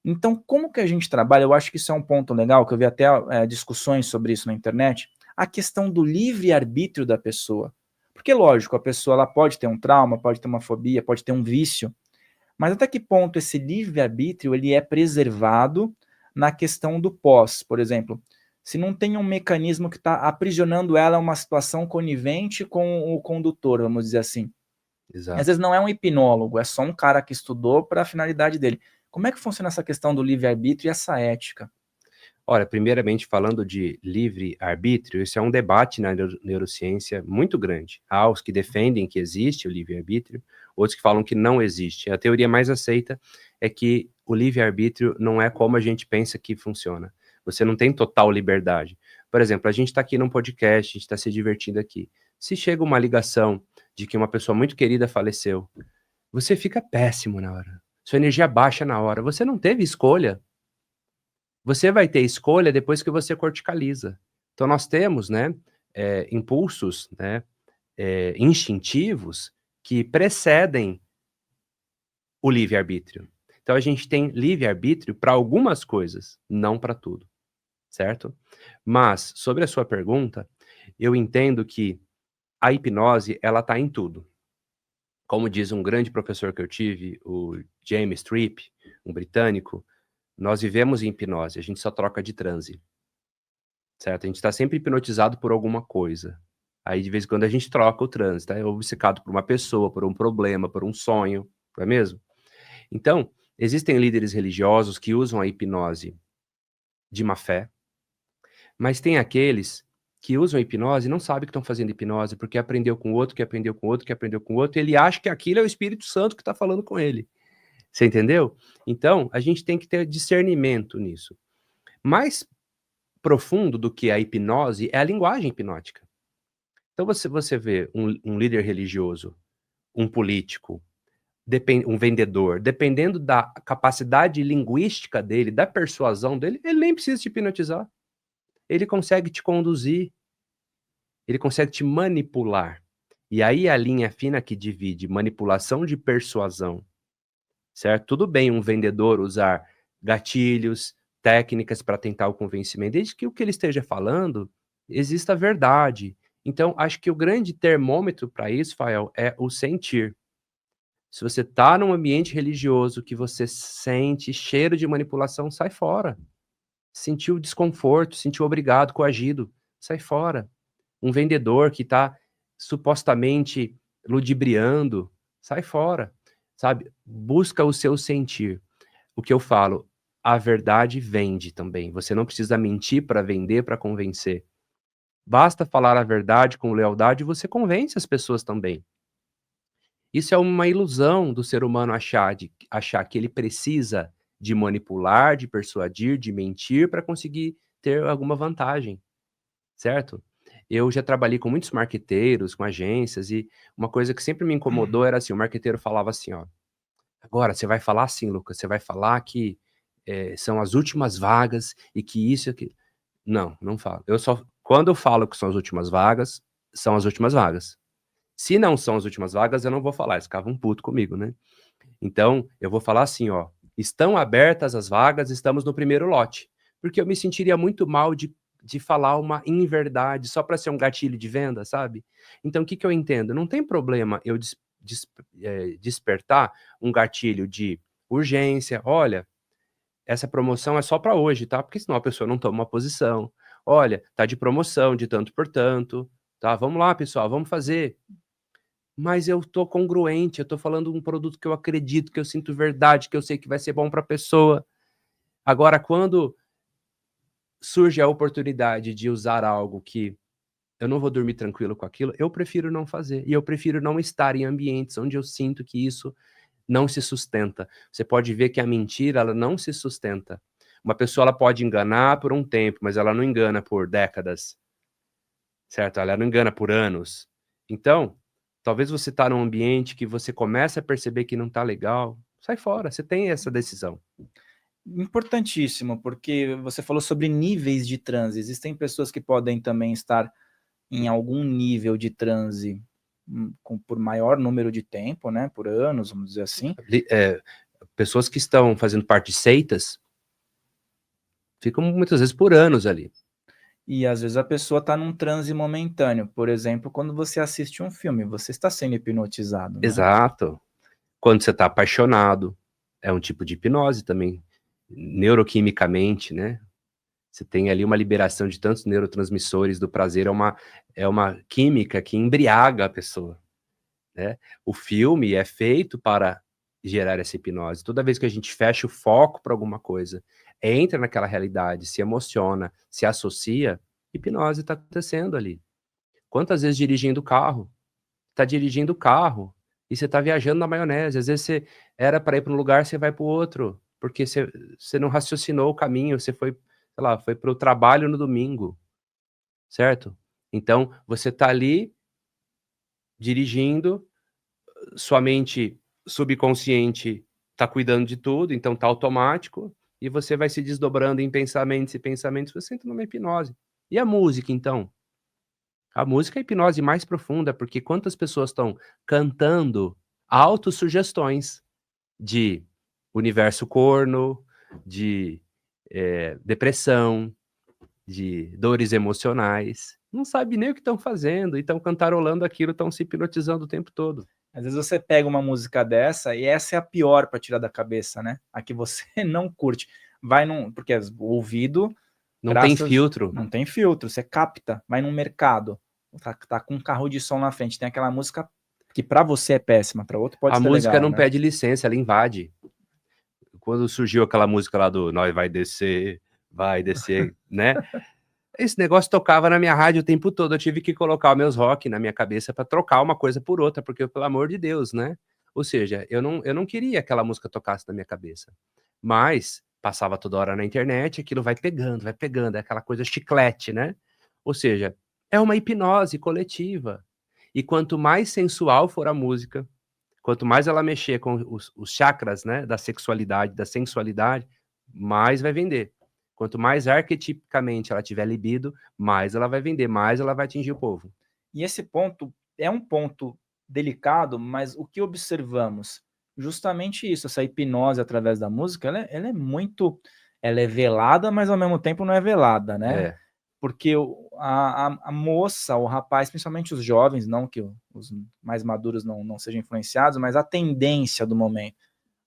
Então, como que a gente trabalha? Eu acho que isso é um ponto legal, que eu vi até discussões sobre isso na internet, a questão do livre-arbítrio da pessoa. Porque, lógico, a pessoa ela pode ter um trauma, pode ter uma fobia, pode ter um vício, mas até que ponto esse livre-arbítrio ele é preservado na questão do pós, por exemplo? Se não tem um mecanismo que está aprisionando ela a uma situação conivente com o condutor, vamos dizer assim. Exato. Às vezes não é um hipnólogo, é só um cara que estudou para a finalidade dele. Como é que funciona essa questão do livre-arbítrio e essa ética? Olha, primeiramente falando de livre-arbítrio, isso é um debate na neurociência muito grande. Há os que defendem que existe o livre-arbítrio, outros que falam que não existe. A teoria mais aceita é que o livre-arbítrio não é como a gente pensa que funciona. Você não tem total liberdade. Por exemplo, a gente está aqui num podcast, a gente está se divertindo aqui. Se chega uma ligação de que uma pessoa muito querida faleceu, você fica péssimo na hora. Sua energia baixa na hora. Você não teve escolha. Você vai ter escolha depois que você corticaliza. Então nós temos, né, impulsos, né, instintivos que precedem o livre-arbítrio. Então a gente tem livre-arbítrio para algumas coisas, não para tudo, certo? Mas, sobre a sua pergunta, eu entendo que a hipnose, ela está em tudo. Como diz um grande professor que eu tive, o James Tripp, um britânico, nós vivemos em hipnose, a gente só troca de transe, certo? A gente está sempre hipnotizado por alguma coisa. Aí, de vez em quando, a gente troca o transe, tá? É obcecado por uma pessoa, por um problema, por um sonho, não é mesmo? Então, existem líderes religiosos que usam a hipnose de má fé, mas tem aqueles que usam a hipnose e não sabem que estão fazendo hipnose, porque aprendeu com outro, que aprendeu com outro, que aprendeu com outro, e ele acha que aquilo é o Espírito Santo que está falando com ele. Você entendeu? Então, a gente tem que ter discernimento nisso. Mais profundo do que a hipnose é a linguagem hipnótica. Então, você vê um líder religioso, um político, um vendedor, dependendo da capacidade linguística dele, da persuasão dele, ele nem precisa te hipnotizar. Ele consegue te conduzir, ele consegue te manipular. E aí a linha fina que divide manipulação de persuasão, certo? Tudo bem um vendedor usar gatilhos, técnicas para tentar o convencimento, desde que o que ele esteja falando exista verdade. Então, acho que o grande termômetro para isso, Fael, é o sentir. Se você está num ambiente religioso que você sente cheiro de manipulação, sai fora. Sentiu desconforto, sentiu obrigado, coagido, sai fora. Um vendedor que está supostamente ludibriando, sai fora, sabe? Busca o seu sentir. O que eu falo, a verdade vende também. Você não precisa mentir para vender, para convencer. Basta falar a verdade com lealdade e você convence as pessoas também. Isso é uma ilusão do ser humano achar que ele precisa de manipular, de persuadir, de mentir para conseguir ter alguma vantagem, certo? Eu já trabalhei com muitos marqueteiros, com agências, e uma coisa que sempre me incomodou era assim, o marqueteiro falava assim, ó, agora você vai falar assim, Lucas, você vai falar que são as últimas vagas e que isso e aquilo. Não, não falo. Quando eu falo que são as últimas vagas, são as últimas vagas. Se não são as últimas vagas, eu não vou falar, eles ficavam puto comigo, né? Então, eu vou falar assim, ó, estão abertas as vagas, estamos no primeiro lote. Porque eu me sentiria muito mal de falar uma inverdade só para ser um gatilho de venda, sabe? Então, o que eu entendo? Não tem problema eu despertar um gatilho de urgência. Olha, essa promoção é só para hoje, tá? Porque senão a pessoa não toma uma posição. Olha, tá de promoção de tanto por tanto, tá? Vamos lá, pessoal, vamos fazer. Mas eu tô congruente, eu tô falando um produto que eu acredito, que eu sinto verdade, que eu sei que vai ser bom para a pessoa. Agora, quando surge a oportunidade de usar algo que eu não vou dormir tranquilo com aquilo, eu prefiro não fazer. E eu prefiro não estar em ambientes onde eu sinto que isso não se sustenta. Você pode ver que a mentira, ela não se sustenta. Uma pessoa, ela pode enganar por um tempo, mas ela não engana por décadas, certo? Ela não engana por anos. Então, talvez você está num ambiente que você começa a perceber que não está legal, sai fora, você tem essa decisão. Importantíssimo, porque você falou sobre níveis de transe. Existem pessoas que podem também estar em algum nível de transe por maior número de tempo, né? Por anos, vamos dizer assim. Pessoas que estão fazendo parte de seitas ficam muitas vezes por anos ali. E às vezes a pessoa está num transe momentâneo. Por exemplo, quando você assiste um filme, você está sendo hipnotizado, né? Exato. Quando você está apaixonado, é um tipo de hipnose também, neuroquimicamente, né? Você tem ali uma liberação de tantos neurotransmissores do prazer, é uma química que embriaga a pessoa, né? O filme é feito para gerar essa hipnose. Toda vez que a gente fecha o foco para alguma coisa, entra naquela realidade, se emociona, se associa, hipnose está acontecendo ali. Quantas vezes dirigindo o carro? Tá dirigindo o carro e você tá viajando na maionese. Às vezes você era para ir para um lugar, você vai para o outro, porque você não raciocinou o caminho, você foi, sei lá, foi para o trabalho no domingo, certo? Então, você tá ali dirigindo, sua mente subconsciente tá cuidando de tudo, então tá automático, e você vai se desdobrando em pensamentos e pensamentos, você entra numa hipnose. E a música, então? A música é a hipnose mais profunda, porque quantas pessoas estão cantando autossugestões de universo corno, de depressão, de dores emocionais, não sabe nem o que estão fazendo, e estão cantarolando aquilo, estão se hipnotizando o tempo todo. Às vezes você pega uma música dessa e essa é a pior para tirar da cabeça, né? A que você não curte. Porque o ouvido Não tem filtro. não tem filtro, você capta, vai num mercado. tá com um carro de som na frente, tem aquela música que pra você é péssima, pra outro pode A ser música legal, não né? pede licença, ela invade. Quando surgiu aquela música lá do Nós vai descer, né? Esse negócio tocava na minha rádio o tempo todo. Eu tive que colocar os meus rock na minha cabeça para trocar uma coisa por outra, porque, pelo amor de Deus, né? Ou seja, eu não queria que aquela música tocasse na minha cabeça. Mas passava toda hora na internet, aquilo vai pegando, é aquela coisa chiclete, né? Ou seja, é uma hipnose coletiva. E quanto mais sensual for a música, quanto mais ela mexer com os chakras, né, da sexualidade, da sensualidade, mais vai vender. Quanto mais arquetipicamente ela tiver libido, mais ela vai vender, mais ela vai atingir o povo. E esse ponto é um ponto delicado, mas o que observamos? Justamente isso, essa hipnose através da música, ela é muito... Ela é velada, mas ao mesmo tempo não é velada, né? É, Porque a moça, o rapaz, principalmente os jovens, não que os mais maduros não sejam influenciados, mas a tendência do momento.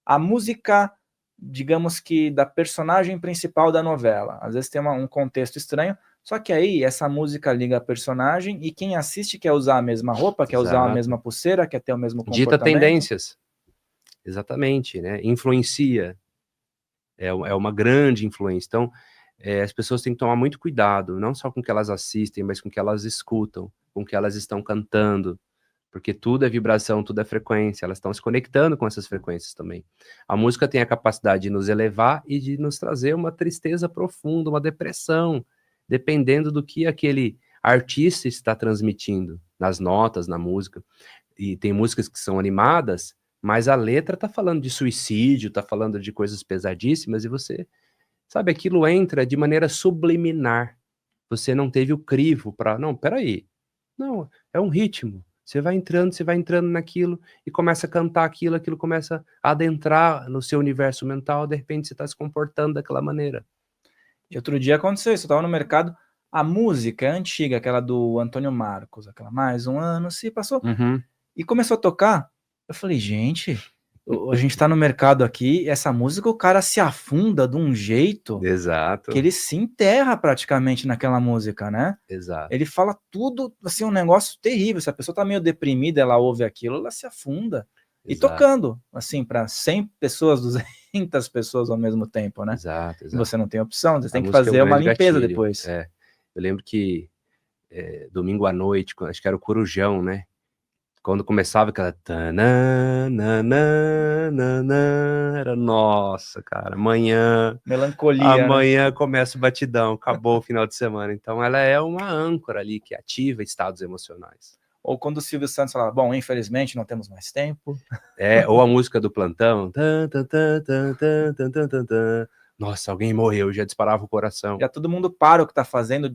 A música, digamos que da personagem principal da novela, às vezes tem um contexto estranho, só que aí essa música liga a personagem e quem assiste quer usar a mesma roupa, quer usar a exato. mesma pulseira, quer ter o mesmo Dita comportamento. tendências. Exatamente, né? Influencia. É uma grande influência. Então, as pessoas têm que tomar muito cuidado, não só com o que elas assistem, mas com o que elas escutam, com o que elas estão cantando, porque tudo é vibração, tudo é frequência, elas estão se conectando com essas frequências também. A música tem a capacidade de nos elevar e de nos trazer uma tristeza profunda, uma depressão, dependendo do que aquele artista está transmitindo, nas notas, na música. E tem músicas que são animadas, mas a letra tá falando de suicídio, tá falando de coisas pesadíssimas, e você, sabe, aquilo entra de maneira subliminar. Você não teve o crivo para, não, peraí, não, é um ritmo. Você vai entrando naquilo e começa a cantar aquilo, aquilo começa a adentrar no seu universo mental, de repente você está se comportando daquela maneira. E outro dia aconteceu isso, eu estava no mercado, a música é antiga, aquela do Antônio Marcos, aquela Mais um Ano se passou, e começou a tocar, eu falei, gente, a gente tá no mercado aqui, essa música o cara se afunda de um jeito Exato. que ele se enterra praticamente naquela música, né? Exato. Ele fala tudo, assim, um negócio terrível, se a pessoa tá meio deprimida, ela ouve aquilo, ela se afunda. E Exato. tocando, assim, para 100 pessoas, 200 pessoas ao mesmo tempo, né? Exato, exato. Você não tem opção, você A tem que música é fazer um uma grande limpeza gatilho. depois. Eu lembro que domingo à noite, acho que era o Corujão, né? Quando começava aquela era nossa, cara, Melancolia, amanhã né? começa o batidão, acabou o final de semana. Então ela é uma âncora ali que ativa estados emocionais. Ou quando o Silvio Santos fala, bom, infelizmente não temos mais tempo. Ou a música do plantão. Nossa, alguém morreu, já disparava o coração. Já todo mundo para o que tá fazendo,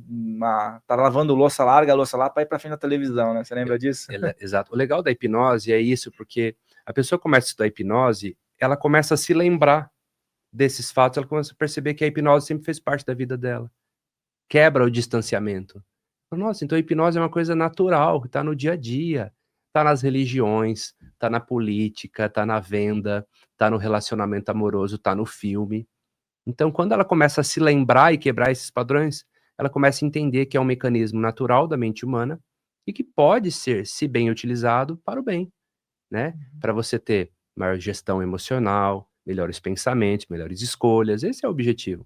tá lavando louça, larga a louça lá para ir para frente da televisão, né? Você lembra disso? Exato. O legal da hipnose é isso, porque a pessoa começa a estudar hipnose, ela começa a se lembrar desses fatos, ela começa a perceber que a hipnose sempre fez parte da vida dela. Quebra o distanciamento. Nossa, então a hipnose é uma coisa natural, que está no dia a dia, está nas religiões, está na política, está na venda, está no relacionamento amoroso, está no filme. Então, quando ela começa a se lembrar e quebrar esses padrões, ela começa a entender que é um mecanismo natural da mente humana e que pode ser, se bem utilizado, para o bem, né? Para você ter maior gestão emocional, melhores pensamentos, melhores escolhas, esse é o objetivo.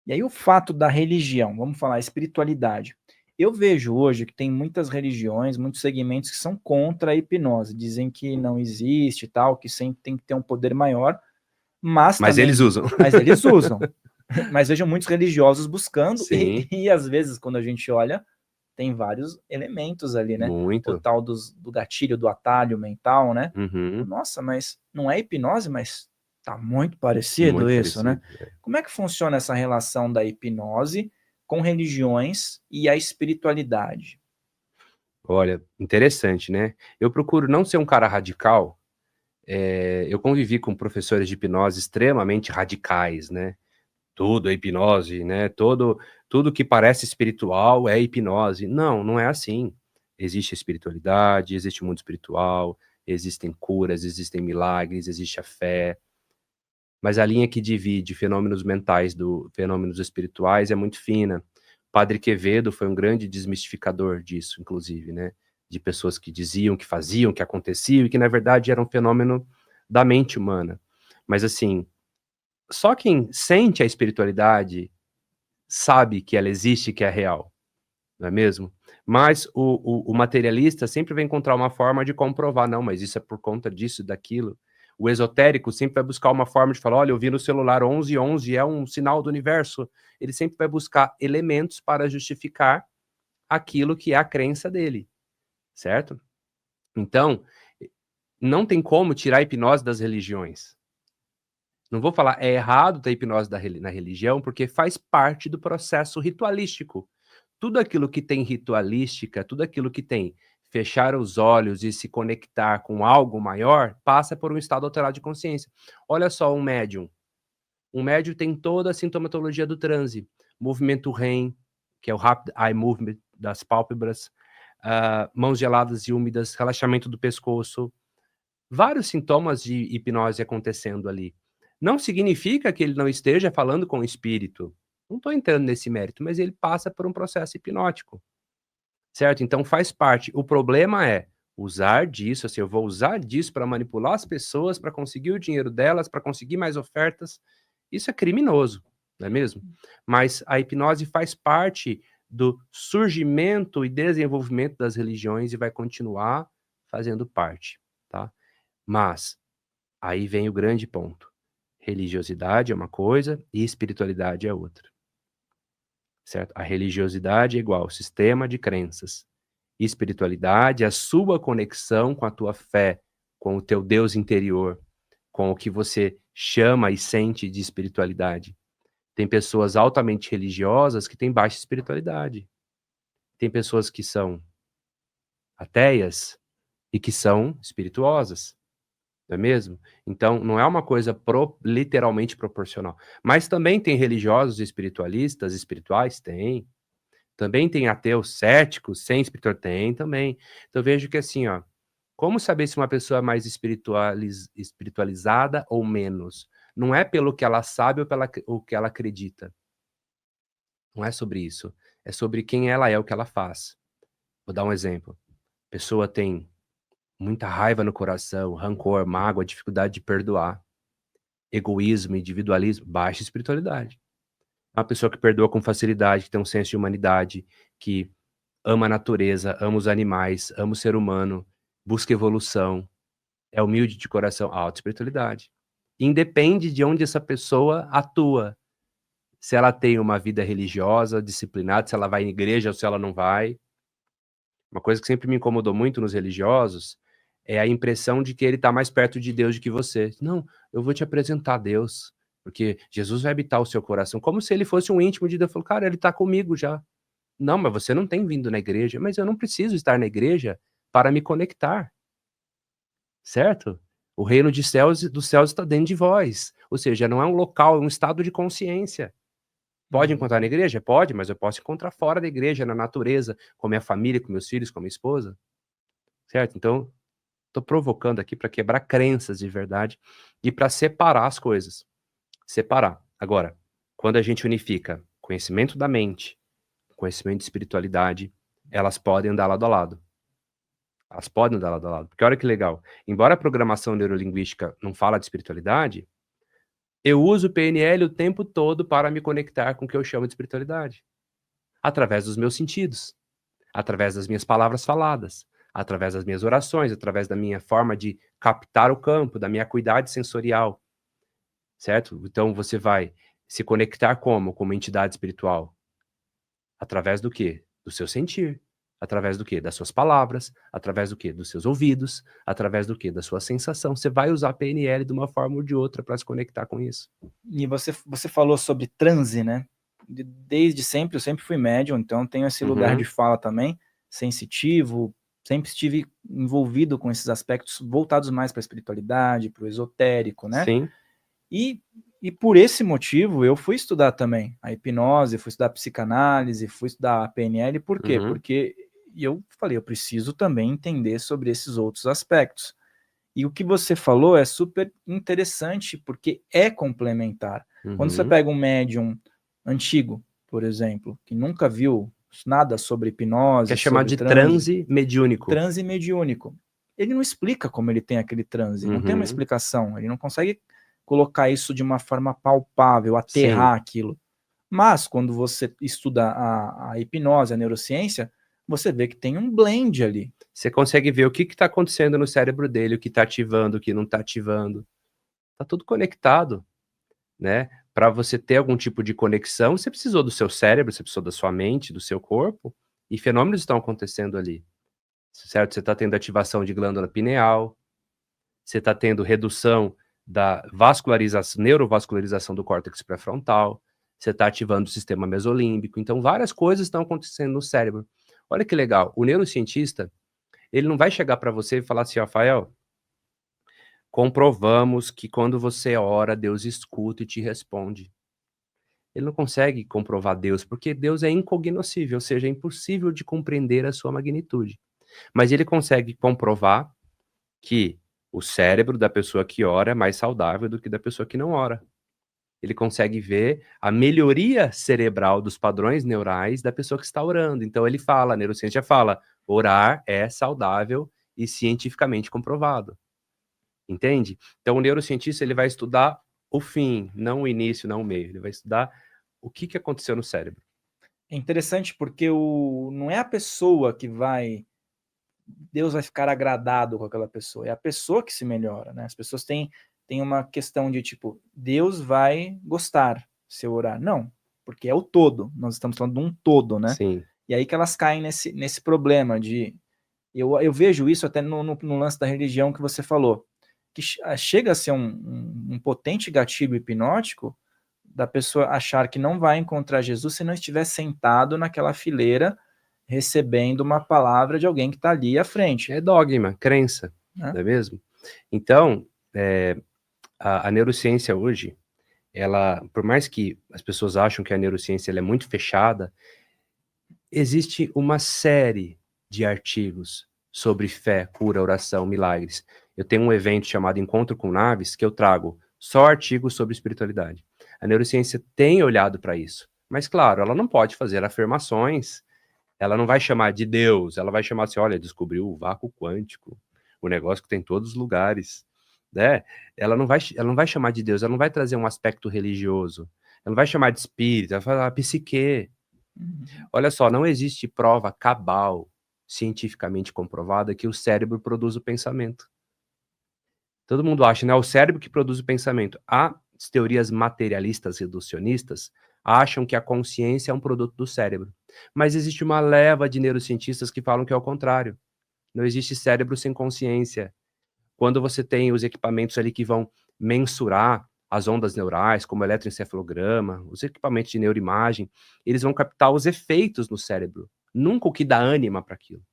E aí o fato da religião, vamos falar espiritualidade. Eu vejo hoje que tem muitas religiões, muitos segmentos que são contra a hipnose, dizem que não existe e tal, que sempre tem que ter um poder maior, mas também, eles usam. Mas eles usam. Mas vejo muitos religiosos buscando e às vezes quando a gente olha, tem vários elementos ali, né? Muito. O tal do gatilho, do atalho mental, né? Uhum. Nossa, mas não é hipnose, mas tá muito parecido muito isso, parecido, né? Como é que funciona essa relação da hipnose com religiões e a espiritualidade? Olha, interessante, né? Eu procuro não ser um cara radical. Eu convivi com professores de hipnose extremamente radicais, né? Tudo é hipnose, né? Tudo que parece espiritual é hipnose. Não, não é assim. Existe espiritualidade, existe o mundo espiritual, existem curas, existem milagres, existe a fé. Mas a linha que divide fenômenos mentais do fenômenos espirituais é muito fina. Padre Quevedo foi um grande desmistificador disso, inclusive, né? De pessoas que diziam, que faziam, que aconteciam, e que na verdade era um fenômeno da mente humana. Mas assim, só quem sente a espiritualidade sabe que ela existe, que é real, não é mesmo? Mas o materialista sempre vai encontrar uma forma de comprovar, não, mas isso é por conta disso, daquilo. O esotérico sempre vai buscar uma forma de falar, olha, eu vi no celular 1111, é um sinal do universo. Ele sempre vai buscar elementos para justificar aquilo que é a crença dele, certo? Então, não tem como tirar a hipnose das religiões. Não vou falar é errado ter hipnose na religião, porque faz parte do processo ritualístico. Tudo aquilo que tem ritualística, tudo aquilo que tem fechar os olhos e se conectar com algo maior, passa por um estado alterado de consciência. Olha só um médium. Um médium tem toda a sintomatologia do transe. Movimento REM, que é o Rapid Eye Movement das pálpebras, mãos geladas e úmidas, relaxamento do pescoço. Vários sintomas de hipnose acontecendo ali. Não significa que ele não esteja falando com o espírito. Não estou entrando nesse mérito, mas ele passa por um processo hipnótico, certo? Então faz parte. O problema é usar disso, assim, eu vou usar disso para manipular as pessoas, para conseguir o dinheiro delas, para conseguir mais ofertas. Isso é criminoso, não é mesmo? Mas a hipnose faz parte do surgimento e desenvolvimento das religiões e vai continuar fazendo parte, tá? Mas aí vem o grande ponto. Religiosidade é uma coisa e espiritualidade é outra. Certo? A religiosidade é igual ao sistema de crenças. Espiritualidade é a sua conexão com a tua fé, com o teu Deus interior, com o que você chama e sente de espiritualidade. Tem pessoas altamente religiosas que têm baixa espiritualidade. Tem pessoas que são ateias e que são espirituosas. Não é mesmo? Então, não é uma coisa literalmente proporcional. Mas também tem religiosos espiritualistas, espirituais? Tem. Também tem ateus céticos, sem espiritualidade? Tem também. Então, vejo que assim, ó, como saber se uma pessoa é mais espiritualizada ou menos? Não é pelo que ela sabe ou pelo que ela acredita. Não é sobre isso. É sobre quem ela é, o que ela faz. Vou dar um exemplo. A pessoa tem muita raiva no coração, rancor, mágoa, dificuldade de perdoar, egoísmo, individualismo, baixa espiritualidade. Uma pessoa que perdoa com facilidade, que tem um senso de humanidade, que ama a natureza, ama os animais, ama o ser humano, busca evolução, é humilde de coração, alta espiritualidade. Independe de onde essa pessoa atua. Se ela tem uma vida religiosa, disciplinada, se ela vai em igreja ou se ela não vai. Uma coisa que sempre me incomodou muito nos religiosos é a impressão de que ele está mais perto de Deus do que você. Não, eu vou te apresentar a Deus, porque Jesus vai habitar o seu coração, como se ele fosse um íntimo de Deus. Eu falo, cara, ele está comigo já. Não, mas você não tem vindo na igreja. Mas eu não preciso estar na igreja para me conectar. Certo? O reino dos céus está dentro de vós. Ou seja, não é um local, é um estado de consciência. Pode encontrar na igreja? Pode, mas eu posso encontrar fora da igreja, na natureza, com minha família, com meus filhos, com minha esposa. Certo? Então, estou provocando aqui para quebrar crenças de verdade e para separar as coisas. Separar. Agora, quando a gente unifica conhecimento da mente, conhecimento de espiritualidade, elas podem andar lado a lado. Elas podem andar lado a lado. Porque olha que legal. Embora a programação neurolinguística não fala de espiritualidade, eu uso o PNL o tempo todo para me conectar com o que eu chamo de espiritualidade. Através dos meus sentidos. Através das minhas palavras faladas. Através das minhas orações. Através da minha forma de captar o campo, da minha acuidade sensorial. Certo? Então você vai se conectar como? Como entidade espiritual. Através do quê? Do seu sentir. Através do quê? Das suas palavras. Através do quê? Dos seus ouvidos. Através do quê? Da sua sensação. Você vai usar a PNL de uma forma ou de outra para se conectar com isso. E você falou sobre transe, né? Desde sempre, eu sempre fui médium, então tenho esse lugar de fala também, sensitivo, sempre estive envolvido com esses aspectos voltados mais para a espiritualidade, para o esotérico, né? Sim. E por esse motivo eu fui estudar também a hipnose, fui estudar psicanálise, fui estudar a PNL, por quê? Porque eu falei, eu preciso também entender sobre esses outros aspectos. E o que você falou é super interessante, porque é complementar. Quando você pega um médium antigo, por exemplo, que nunca viu nada sobre hipnose, Que é chamado sobre de transe mediúnico. transe mediúnico. Ele não explica como ele tem aquele transe, não tem uma explicação, ele não consegue colocar isso de uma forma palpável, aterrar aquilo. Mas, quando você estuda a hipnose, a neurociência, você vê que tem um blend ali. Você consegue ver o que está acontecendo no cérebro dele, o que está ativando, o que não está ativando. Está tudo conectado, né? Para você ter algum tipo de conexão, você precisou do seu cérebro, você precisou da sua mente, do seu corpo, e fenômenos estão acontecendo ali, certo? Você está tendo ativação de glândula pineal, você está tendo redução da vascularização, neurovascularização do córtex pré-frontal, você está ativando o sistema mesolímbico, então várias coisas estão acontecendo no cérebro. Olha que legal, o neurocientista, ele não vai chegar para você e falar assim, Rafael, comprovamos que quando você ora, Deus escuta e te responde. Ele não consegue comprovar Deus, porque Deus é incognoscível, ou seja, é impossível de compreender a sua magnitude. Mas ele consegue comprovar que o cérebro da pessoa que ora é mais saudável do que da pessoa que não ora. Ele consegue ver a melhoria cerebral dos padrões neurais da pessoa que está orando. Então ele fala, a neurociência fala, orar é saudável e cientificamente comprovado. Entende? Então o neurocientista ele vai estudar o fim, não o início, não o meio. Ele vai estudar o que aconteceu no cérebro. É interessante porque não é a pessoa que Deus vai ficar agradado com aquela pessoa, é a pessoa que se melhora, né? As pessoas têm uma questão de tipo, Deus vai gostar se eu orar. Não, porque é o todo, nós estamos falando de um todo, né? Sim. E aí que elas caem nesse problema de... Eu vejo isso até no lance da religião que você falou, que chega a ser um potente gatilho hipnótico da pessoa achar que não vai encontrar Jesus se não estiver sentado naquela fileira recebendo uma palavra de alguém que está ali à frente. É dogma, crença, não é mesmo? Então, a neurociência hoje, ela, por mais que as pessoas acham que a neurociência ela é muito fechada, existe uma série de artigos sobre fé, cura, oração, milagres. Eu tenho um evento chamado Encontro com Naves, que eu trago só artigos sobre espiritualidade. A neurociência tem olhado para isso, mas claro, ela não pode fazer afirmações, ela não vai chamar de Deus, ela vai chamar assim, olha, descobriu o vácuo quântico, o negócio que tem em todos os lugares, né? Ela não vai chamar de Deus, ela não vai trazer um aspecto religioso, ela não vai chamar de espírito, ela vai falar psique. Olha só, não existe prova cabal, cientificamente comprovada, que o cérebro produz o pensamento. Todo mundo acha, né? O cérebro que produz o pensamento. As teorias materialistas reducionistas acham que a consciência é um produto do cérebro. Mas existe uma leva de neurocientistas que falam que é o contrário. Não existe cérebro sem consciência. Quando você tem os equipamentos ali que vão mensurar as ondas neurais, como o eletroencefalograma, os equipamentos de neuroimagem, eles vão captar os efeitos no cérebro, nunca o que dá ânima para aquilo.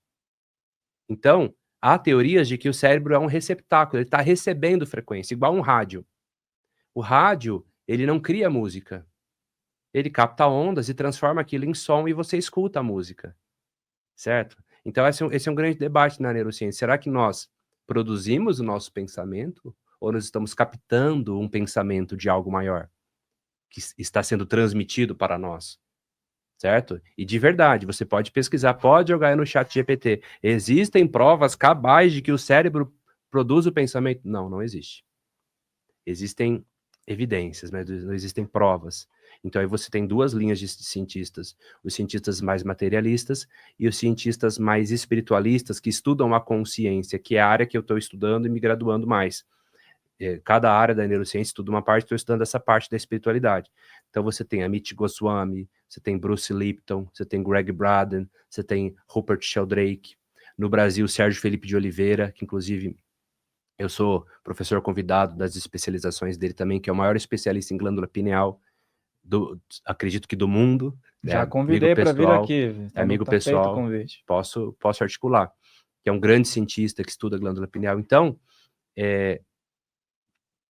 Então, há teorias de que o cérebro é um receptáculo, ele está recebendo frequência, igual um rádio. O rádio, ele não cria música. Ele capta ondas e transforma aquilo em som e você escuta a música. Certo? Então, esse é um grande debate na neurociência. Será que nós produzimos o nosso pensamento ou nós estamos captando um pensamento de algo maior que está sendo transmitido para nós? Certo? E de verdade, você pode pesquisar, pode jogar aí no chat GPT. Existem provas cabais de que o cérebro produz o pensamento? Não, não existe. Existem evidências, mas não existem provas. Então aí você tem duas linhas de cientistas, os cientistas mais materialistas e os cientistas mais espiritualistas que estudam a consciência, que é a área que eu estou estudando e me graduando mais. Cada área da neurociência estuda uma parte, estou estudando essa parte da espiritualidade. Então você tem Amit Goswami, você tem Bruce Lipton, você tem Greg Braden, você tem Rupert Sheldrake. No Brasil, Sérgio Felipe de Oliveira, que inclusive eu sou professor convidado das especializações dele também, que é o maior especialista em glândula pineal, acredito que do mundo. Já convidei para vir aqui. Amigo pessoal, posso articular. Que é um grande cientista que estuda glândula pineal. Então,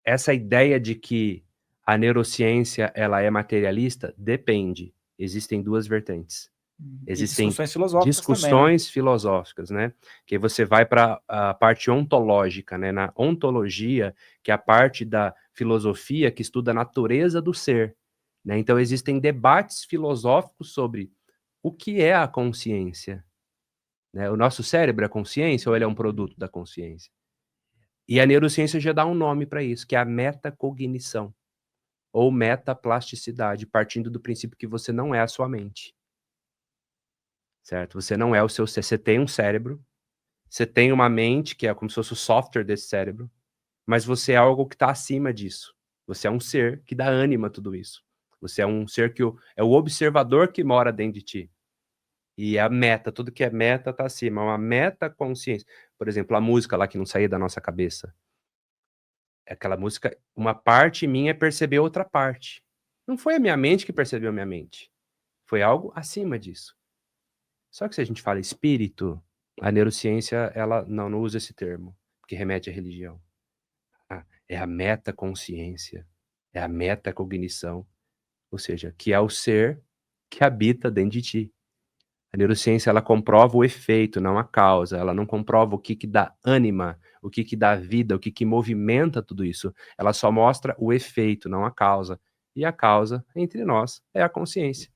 essa ideia de que a neurociência ela é materialista depende. Existem duas vertentes. Existem discussões filosóficas, né? Que você vai para a parte ontológica, né? Na ontologia, que é a parte da filosofia que estuda a natureza do ser. né? Então, existem debates filosóficos sobre o que é a consciência, né? O nosso cérebro é consciência ou ele é um produto da consciência? E a neurociência já dá um nome para isso, que é a metacognição, ou metaplasticidade, partindo do princípio que você não é a sua mente, certo? Você não é o seu... Você tem um cérebro, você tem uma mente, que é como se fosse o software desse cérebro, mas você é algo que está acima disso. Você é um ser que dá ânima a tudo isso. Você é um ser que é o observador que mora dentro de ti. E a meta, tudo que é meta está acima, é uma meta-consciência. Por exemplo, a música lá que não saía da nossa cabeça. Aquela música, uma parte minha percebeu outra parte. Não foi a minha mente que percebeu a minha mente. Foi algo acima disso. Só que se a gente fala espírito, a neurociência, ela não usa esse termo, que remete à religião. É a metaconsciência, é a metacognição, ou seja, que é o ser que habita dentro de ti. A neurociência, ela comprova o efeito, não a causa. Ela não comprova o que dá ânima, o que dá vida, o que movimenta tudo isso. Ela só mostra o efeito, não a causa. E a causa, entre nós, é a consciência.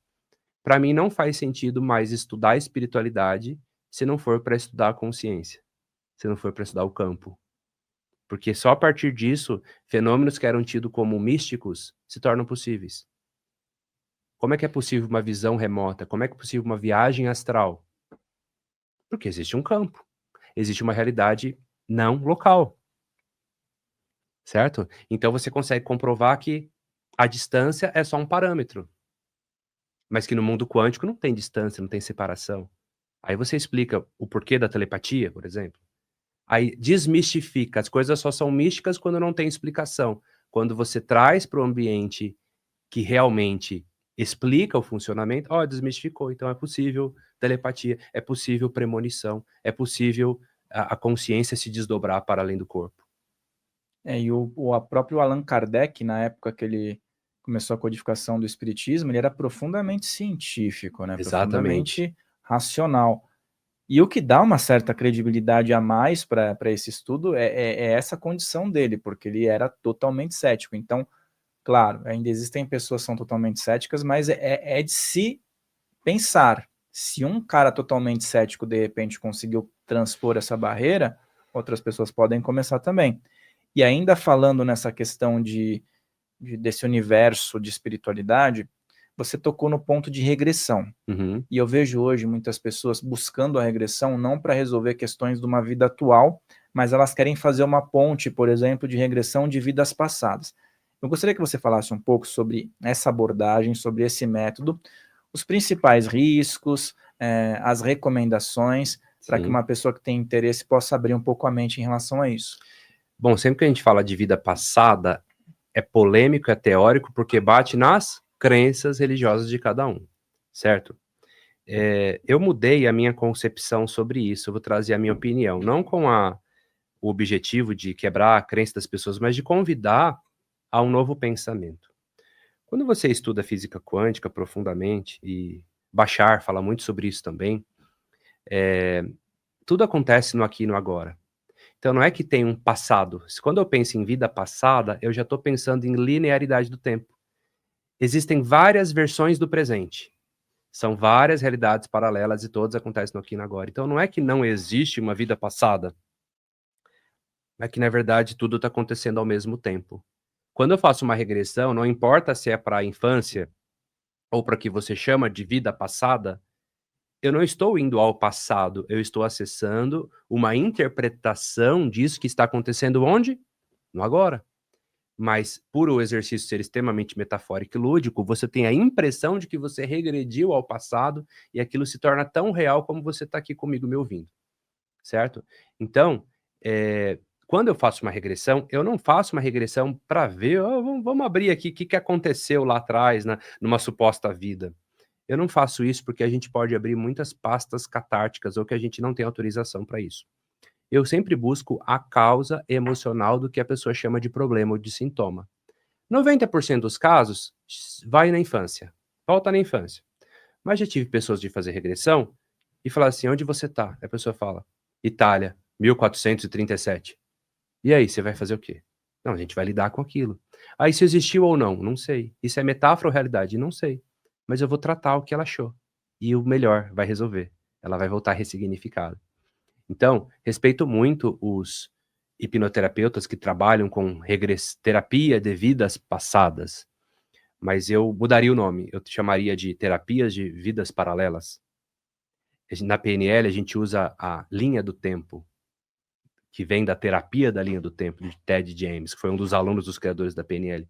Para mim, não faz sentido mais estudar a espiritualidade se não for para estudar a consciência, se não for para estudar o campo. Porque só a partir disso, fenômenos que eram tidos como místicos se tornam possíveis. Como é que é possível uma visão remota? Como é que é possível uma viagem astral? Porque existe um campo, existe uma realidade não local, certo? Então você consegue comprovar que a distância é só um parâmetro, mas que no mundo quântico não tem distância, não tem separação. Aí você explica o porquê da telepatia, por exemplo. Aí desmistifica, as coisas só são místicas quando não tem explicação. Quando você traz para o ambiente que realmente explica o funcionamento, desmistificou, então é possível telepatia, é possível premonição, é possível a consciência se desdobrar para além do corpo. E o próprio Allan Kardec, na época que ele começou a codificação do espiritismo, ele era profundamente científico, né? Exatamente. Profundamente racional. E o que dá uma certa credibilidade a mais para esse estudo é essa condição dele, porque ele era totalmente cético. Então, claro, ainda existem pessoas que são totalmente céticas, mas é de se pensar. Se um cara totalmente cético, de repente, conseguiu transpor essa barreira, outras pessoas podem começar também. E ainda falando nessa questão desse universo de espiritualidade, você tocou no ponto de regressão. Uhum. E eu vejo hoje muitas pessoas buscando a regressão não para resolver questões de uma vida atual, mas elas querem fazer uma ponte, por exemplo, de regressão de vidas passadas. Eu gostaria que você falasse um pouco sobre essa abordagem, sobre esse método, os principais riscos, as recomendações, para que uma pessoa que tem interesse possa abrir um pouco a mente em relação a isso. Bom, sempre que a gente fala de vida passada, é polêmico, é teórico, porque bate nas crenças religiosas de cada um, certo? Eu mudei a minha concepção sobre isso, eu vou trazer a minha opinião, não com o objetivo de quebrar a crença das pessoas, mas de convidar a um novo pensamento. Quando você estuda física quântica profundamente, e Bashar fala muito sobre isso também, tudo acontece no aqui e no agora. Então não é que tem um passado. Quando eu penso em vida passada, eu já estou pensando em linearidade do tempo. Existem várias versões do presente. São várias realidades paralelas e todas acontecem no aqui e no agora. Então não é que não existe uma vida passada. É que, na verdade, tudo está acontecendo ao mesmo tempo. Quando eu faço uma regressão, não importa se é para a infância ou para o que você chama de vida passada, eu não estou indo ao passado, eu estou acessando uma interpretação disso que está acontecendo onde? No agora. Mas, por o exercício ser extremamente metafórico e lúdico, você tem a impressão de que você regrediu ao passado e aquilo se torna tão real como você está aqui comigo me ouvindo, certo? Então, quando eu faço uma regressão, eu não faço uma regressão para ver, vamos abrir aqui o que aconteceu lá atrás, numa suposta vida. Eu não faço isso porque a gente pode abrir muitas pastas catárticas ou que a gente não tem autorização para isso. Eu sempre busco a causa emocional do que a pessoa chama de problema ou de sintoma. 90% dos casos vai na infância, volta na infância. Mas já tive pessoas de fazer regressão e falar assim, onde você tá? A pessoa fala, Itália, 1437. E aí, você vai fazer o quê? Não, a gente vai lidar com aquilo. Ah, isso existiu ou não? Não sei. Isso é metáfora ou realidade? Não sei. Mas eu vou tratar o que ela achou. E o melhor vai resolver. Ela vai voltar ressignificada. Então, respeito muito os hipnoterapeutas que trabalham com terapia de vidas passadas. Mas eu mudaria o nome. Eu chamaria de terapias de vidas paralelas. Na PNL, a gente usa a linha do tempo, que vem da terapia da linha do tempo, de Ted James, que foi um dos alunos dos criadores da PNL,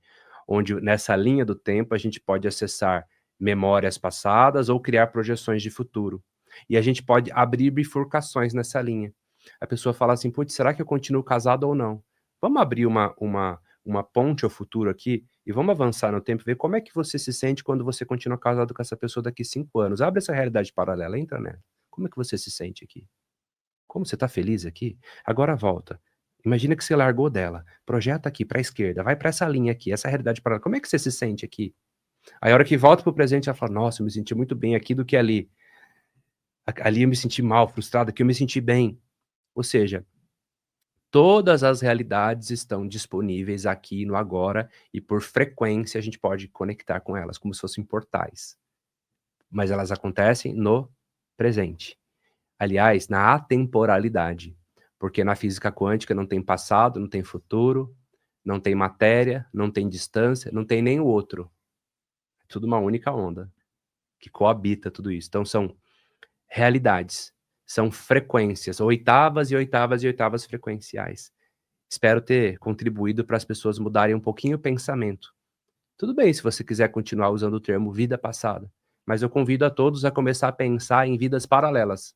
onde nessa linha do tempo a gente pode acessar memórias passadas ou criar projeções de futuro. E a gente pode abrir bifurcações nessa linha. A pessoa fala assim, putz, será que eu continuo casado ou não? Vamos abrir uma ponte ao futuro aqui e vamos avançar no tempo e ver como é que você se sente quando você continua casado com essa pessoa daqui 5 anos. Abre essa realidade paralela, entra nela. Como é que você se sente aqui? Como você tá feliz aqui? Agora volta. Imagina que você largou dela. Projeta aqui para a esquerda. Vai para essa linha aqui, essa realidade paralela. Como é que você se sente aqui? Aí a hora que volta pro presente, ela fala, nossa, eu me senti muito bem aqui do que ali. Ali eu me senti mal, frustrado, aqui eu me senti bem. Ou seja, todas as realidades estão disponíveis aqui no agora e por frequência a gente pode conectar com elas, como se fossem portais. Mas elas acontecem no presente. Aliás, na atemporalidade, porque na física quântica não tem passado, não tem futuro, não tem matéria, não tem distância, não tem nem o outro. É tudo uma única onda que coabita tudo isso. Então são realidades, são frequências, oitavas e oitavas e oitavas frequenciais. Espero ter contribuído para as pessoas mudarem um pouquinho o pensamento. Tudo bem se você quiser continuar usando o termo vida passada, mas eu convido a todos a começar a pensar em vidas paralelas.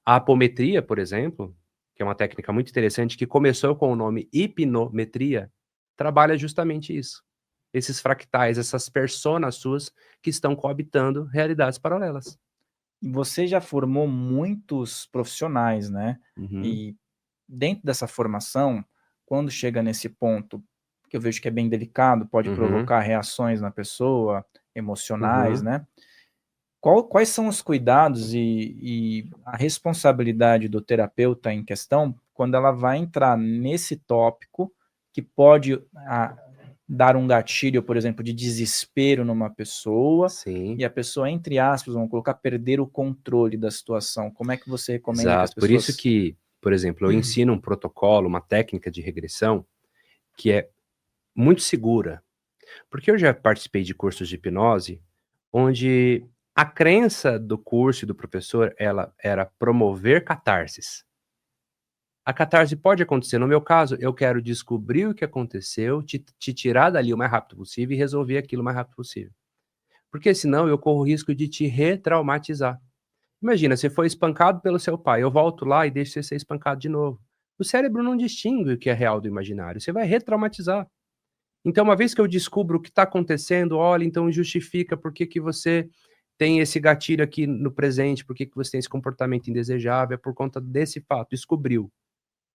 A apometria, por exemplo, que é uma técnica muito interessante, que começou com o nome hipnometria, trabalha justamente isso. Esses fractais, essas personas suas que estão coabitando realidades paralelas. E você já formou muitos profissionais, né? Uhum. E dentro dessa formação, quando chega nesse ponto, que eu vejo que é bem delicado, pode provocar reações na pessoa, emocionais, né? Quais são os cuidados e a responsabilidade do terapeuta em questão quando ela vai entrar nesse tópico que pode dar um gatilho, por exemplo, de desespero numa pessoa, Sim. e a pessoa, entre aspas, vamos colocar, perder o controle da situação? Como é que você recomenda que as Exato. Por pessoas... isso que, por exemplo, eu ensino um protocolo, uma técnica de regressão que é muito segura. Porque eu já participei de cursos de hipnose onde a crença do curso e do professor, ela era promover catarses. A catarse pode acontecer. No meu caso, eu quero descobrir o que aconteceu, te tirar dali o mais rápido possível e resolver aquilo o mais rápido possível. Porque senão eu corro o risco de te retraumatizar. Imagina, você foi espancado pelo seu pai, eu volto lá e deixo você ser espancado de novo. O cérebro não distingue o que é real do imaginário, você vai retraumatizar. Então, uma vez que eu descubro o que está acontecendo, olha, então justifica por que você tem esse gatilho aqui no presente, por que você tem esse comportamento indesejável, é por conta desse fato, descobriu.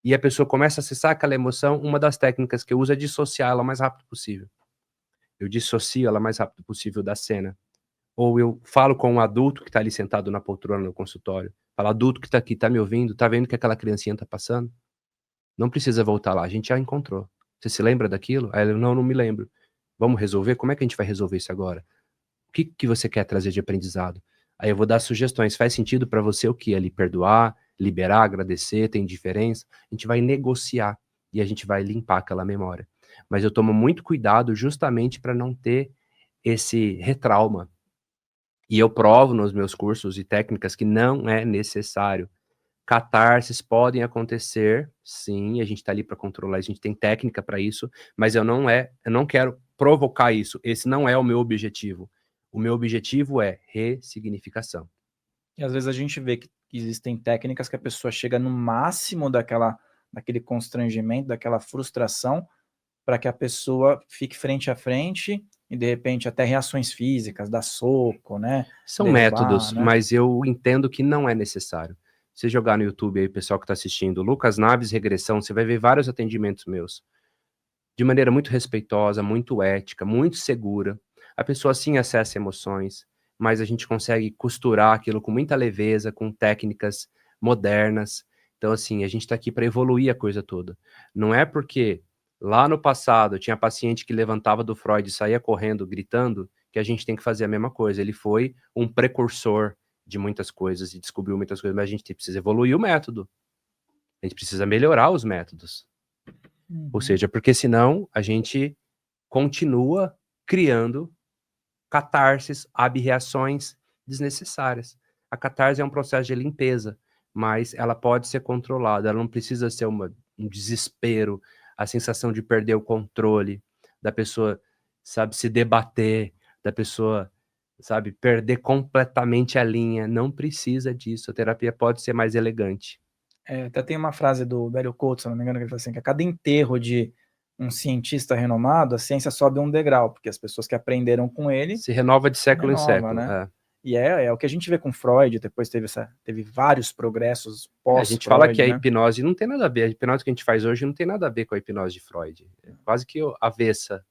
E a pessoa começa a acessar aquela emoção, uma das técnicas que eu uso é dissociar ela o mais rápido possível. Eu dissocio ela o mais rápido possível da cena. Ou eu falo com um adulto que está ali sentado na poltrona no consultório. Falo, adulto que está aqui, está me ouvindo? Está vendo que aquela criancinha está passando? Não precisa voltar lá, a gente já encontrou. Você se lembra daquilo? Aí ele, não me lembro. Vamos resolver? Como é que a gente vai resolver isso agora? O que você quer trazer de aprendizado? Aí eu vou dar sugestões. Faz sentido para você o que? Ali perdoar, liberar, agradecer, tem diferença? A gente vai negociar e a gente vai limpar aquela memória. Mas eu tomo muito cuidado justamente para não ter esse retrauma. E eu provo nos meus cursos e técnicas que não é necessário. Catarses podem acontecer, sim, a gente está ali para controlar, a gente tem técnica para isso, mas eu não quero provocar isso. Esse não é o meu objetivo. O meu objetivo é ressignificação. E às vezes a gente vê que existem técnicas que a pessoa chega no máximo daquele constrangimento, daquela frustração, para que a pessoa fique frente a frente e, de repente, até reações físicas, dar soco, né? São derrubar, métodos, né? mas eu entendo que não é necessário. Se jogar no YouTube aí, o pessoal que está assistindo, Lucas Naves Regressão, você vai ver vários atendimentos meus. De maneira muito respeitosa, muito ética, muito segura. A pessoa sim acessa emoções, mas a gente consegue costurar aquilo com muita leveza, com técnicas modernas. Então, assim, a gente está aqui para evoluir a coisa toda. Não é porque Lá no passado, tinha paciente que levantava do Freud e saía correndo, gritando, que a gente tem que fazer a mesma coisa. Ele foi um precursor de muitas coisas e descobriu muitas coisas, mas a gente precisa evoluir o método. A gente precisa melhorar os métodos. Ou seja, porque senão a gente continua criando catarses, abreações desnecessárias. A catarse é um processo de limpeza, mas ela pode ser controlada, ela não precisa ser um desespero, a sensação de perder o controle, da pessoa, sabe, se debater, da pessoa, sabe, perder completamente a linha. Não precisa disso. A terapia pode ser mais elegante. Até tem uma frase do Hélio Couto, se não me engano, que ele fala assim, que a cada enterro de um cientista renomado, a ciência sobe um degrau, porque as pessoas que aprenderam com ele... Se renova de século em século, né? E é o que a gente vê com Freud, depois teve vários progressos pós-Freud. A gente fala que a hipnose não tem nada a ver, a hipnose que a gente faz hoje não tem nada a ver com a hipnose de Freud. É quase que avessa.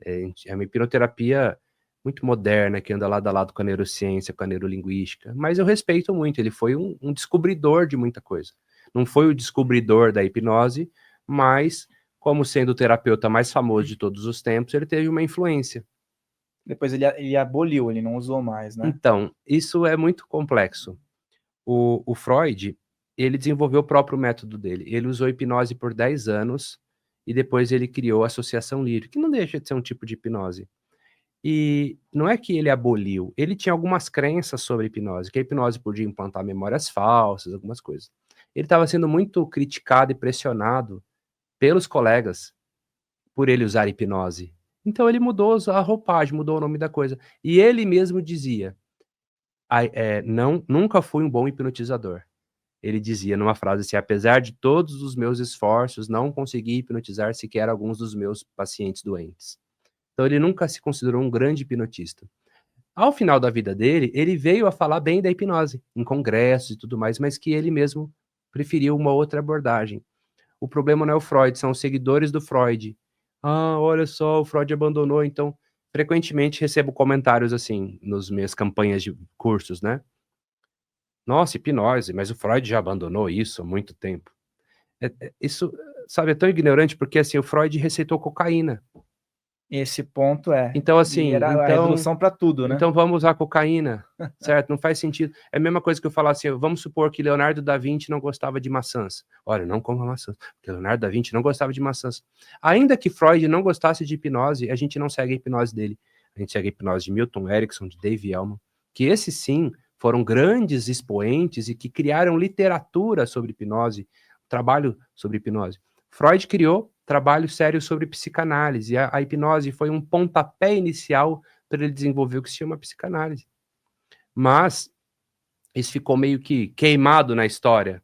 É uma hipnoterapia muito moderna, que anda lado a lado com a neurociência, com a neurolinguística. Mas eu respeito muito, ele foi um descobridor de muita coisa. Não foi o descobridor da hipnose, mas, como sendo o terapeuta mais famoso de todos os tempos, ele teve uma influência. Depois ele aboliu, ele não usou mais, né? Então, isso é muito complexo. O Freud, ele desenvolveu o próprio método dele. Ele usou hipnose por 10 anos e depois ele criou a associação lírica, que não deixa de ser um tipo de hipnose. E não é que ele aboliu, ele tinha algumas crenças sobre hipnose, que a hipnose podia implantar memórias falsas, algumas coisas. Ele estava sendo muito criticado e pressionado pelos colegas por ele usar hipnose. Então ele mudou a roupagem, mudou o nome da coisa. E ele mesmo dizia, nunca fui um bom hipnotizador. Ele dizia numa frase assim, apesar de todos os meus esforços, não consegui hipnotizar sequer alguns dos meus pacientes doentes. Então ele nunca se considerou um grande hipnotista. Ao final da vida dele, ele veio a falar bem da hipnose, em congressos e tudo mais, mas que ele mesmo preferiu uma outra abordagem. O problema não é o Freud, são os seguidores do Freud. Ah, olha só, o Freud abandonou, então... Frequentemente recebo comentários assim, nas minhas campanhas de cursos, né? Nossa, hipnose, mas o Freud já abandonou isso há muito tempo. Isso, sabe, é tão ignorante, porque assim, o Freud receitou cocaína. Esse ponto Então, assim, a resolução para tudo, né? Então vamos usar cocaína, certo? Não faz sentido. É a mesma coisa que eu falar assim, vamos supor que Leonardo da Vinci não gostava de maçãs. Olha, não coma maçãs, porque Leonardo da Vinci não gostava de maçãs. Ainda que Freud não gostasse de hipnose, a gente não segue a hipnose dele. A gente segue a hipnose de Milton Erickson, de Dave Elman, que esses sim foram grandes expoentes e que criaram literatura sobre hipnose, trabalho sobre hipnose. Freud criou trabalho sério sobre psicanálise, e a hipnose foi um pontapé inicial para ele desenvolver o que se chama psicanálise. Mas isso ficou meio que queimado na história,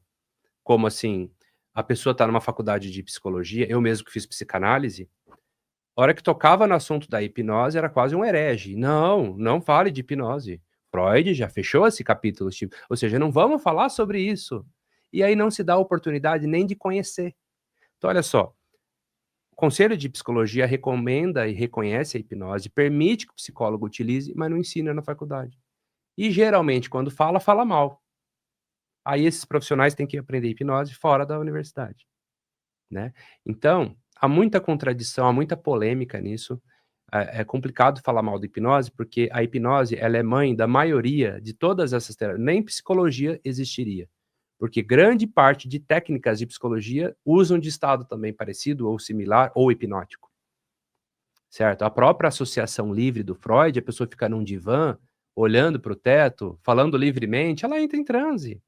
como assim, a pessoa está numa faculdade de psicologia, eu mesmo que fiz psicanálise, a hora que tocava no assunto da hipnose era quase um herege. Não fale de hipnose. Freud já fechou esse capítulo, tipo, ou seja, não vamos falar sobre isso. E aí não se dá a oportunidade nem de conhecer. Então, olha só, o Conselho de Psicologia recomenda e reconhece a hipnose, permite que o psicólogo utilize, mas não ensina na faculdade. E geralmente, quando fala mal. Aí esses profissionais têm que aprender hipnose fora da universidade, né? Então, há muita contradição, há muita polêmica nisso. É complicado falar mal da hipnose, porque a hipnose, ela é mãe da maioria de todas essas terapias. Nem psicologia existiria. Porque grande parte de técnicas de psicologia usam de estado também parecido, ou similar, ou hipnótico. Certo? A própria associação livre do Freud, a pessoa fica num divã, olhando para o teto, falando livremente, ela entra em transe.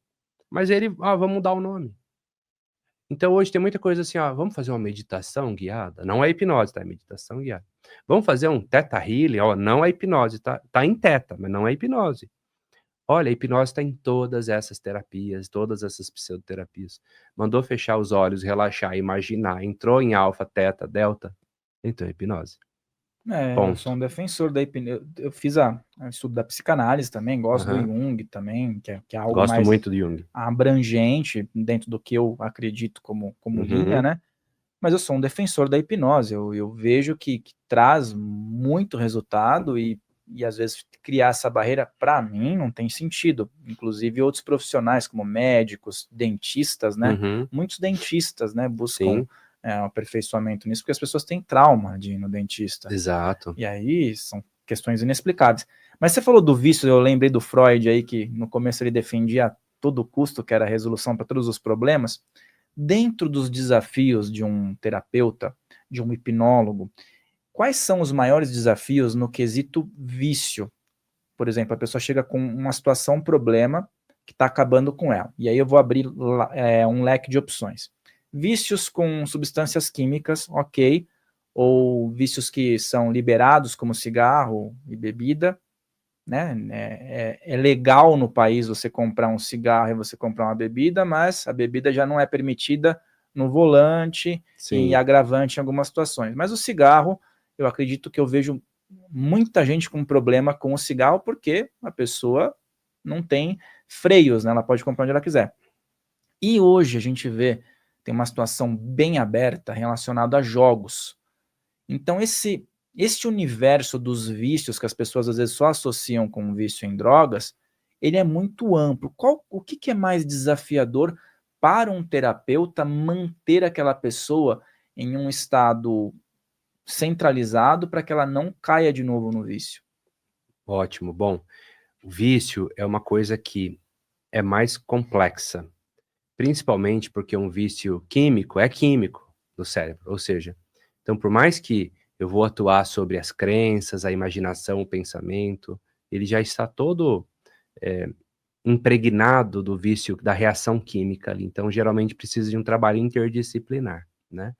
Mas ele, vamos mudar o nome. Então hoje tem muita coisa assim, vamos fazer uma meditação guiada? Não é hipnose, tá? É meditação guiada. Vamos fazer um Theta Healing? Não é hipnose, tá em Theta, mas não é hipnose. Olha, a hipnose está em todas essas terapias, todas essas pseudoterapias. Mandou fechar os olhos, relaxar, imaginar, entrou em alfa, teta, delta, então é hipnose. Eu sou um defensor da hipnose. Eu fiz o estudo da psicanálise também, gosto do Jung também, que é algo gosto mais muito do Jung. Abrangente dentro do que eu acredito como linha, né? Mas eu sou um defensor da hipnose. Eu vejo que traz muito resultado e às vezes criar essa barreira, para mim, não tem sentido. Inclusive outros profissionais, como médicos, dentistas, né? Muitos dentistas, né, buscam um aperfeiçoamento nisso, porque as pessoas têm trauma de ir no dentista. Exato. E aí são questões inexplicáveis. Mas você falou do vício, eu lembrei do Freud aí, que no começo ele defendia a todo custo que era a resolução para todos os problemas. Dentro dos desafios de um terapeuta, de um hipnólogo, quais são os maiores desafios no quesito vício? Por exemplo, a pessoa chega com uma situação, um problema, que está acabando com ela. E aí eu vou abrir um leque de opções. Vícios com substâncias químicas, ok, ou vícios que são liberados, como cigarro e bebida, né? É legal no país você comprar um cigarro e você comprar uma bebida, mas a bebida já não é permitida no volante e agravante em algumas situações. Mas o cigarro, eu acredito que eu vejo muita gente com problema com o cigarro porque a pessoa não tem freios, né? Ela pode comprar onde ela quiser. E hoje a gente vê, tem uma situação bem aberta relacionada a jogos. Então este universo dos vícios que as pessoas às vezes só associam com o vício em drogas, ele é muito amplo. O que é mais desafiador para um terapeuta manter aquela pessoa em um estado centralizado para que ela não caia de novo no vício? Ótimo. Bom, o vício é uma coisa que é mais complexa, principalmente porque um vício químico é químico do cérebro, ou seja, então por mais que eu vou atuar sobre as crenças, a imaginação, o pensamento, ele já está todo impregnado do vício, da reação química ali, então geralmente precisa de um trabalho interdisciplinar, né?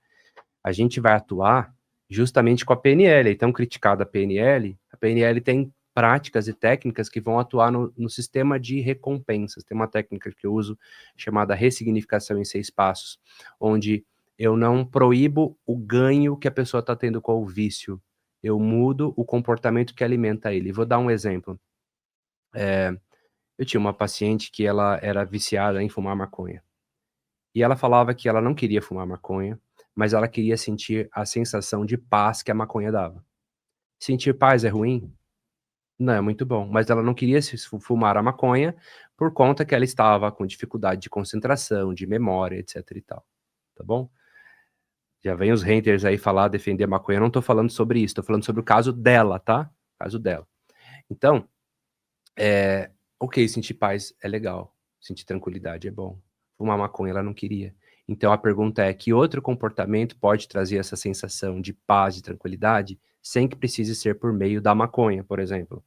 A gente vai atuar justamente com a PNL, então criticada a PNL tem práticas e técnicas que vão atuar no sistema de recompensas. Tem uma técnica que eu uso chamada ressignificação em 6 passos, onde eu não proíbo o ganho que a pessoa está tendo com o vício, eu mudo o comportamento que alimenta ele. Vou dar um exemplo. Eu tinha uma paciente que ela era viciada em fumar maconha. E ela falava que ela não queria fumar maconha, mas ela queria sentir a sensação de paz que a maconha dava. Sentir paz é ruim? Não, é muito bom, mas ela não queria fumar a maconha por conta que ela estava com dificuldade de concentração, de memória, etc e tal, tá bom? Já vem os haters aí falar, defender a maconha, eu não tô falando sobre isso, tô falando sobre o caso dela, tá? O caso dela. Então, ok, sentir paz é legal, sentir tranquilidade é bom. Fumar maconha ela não queria. Então a pergunta é, que outro comportamento pode trazer essa sensação de paz e tranquilidade sem que precise ser por meio da maconha, por exemplo,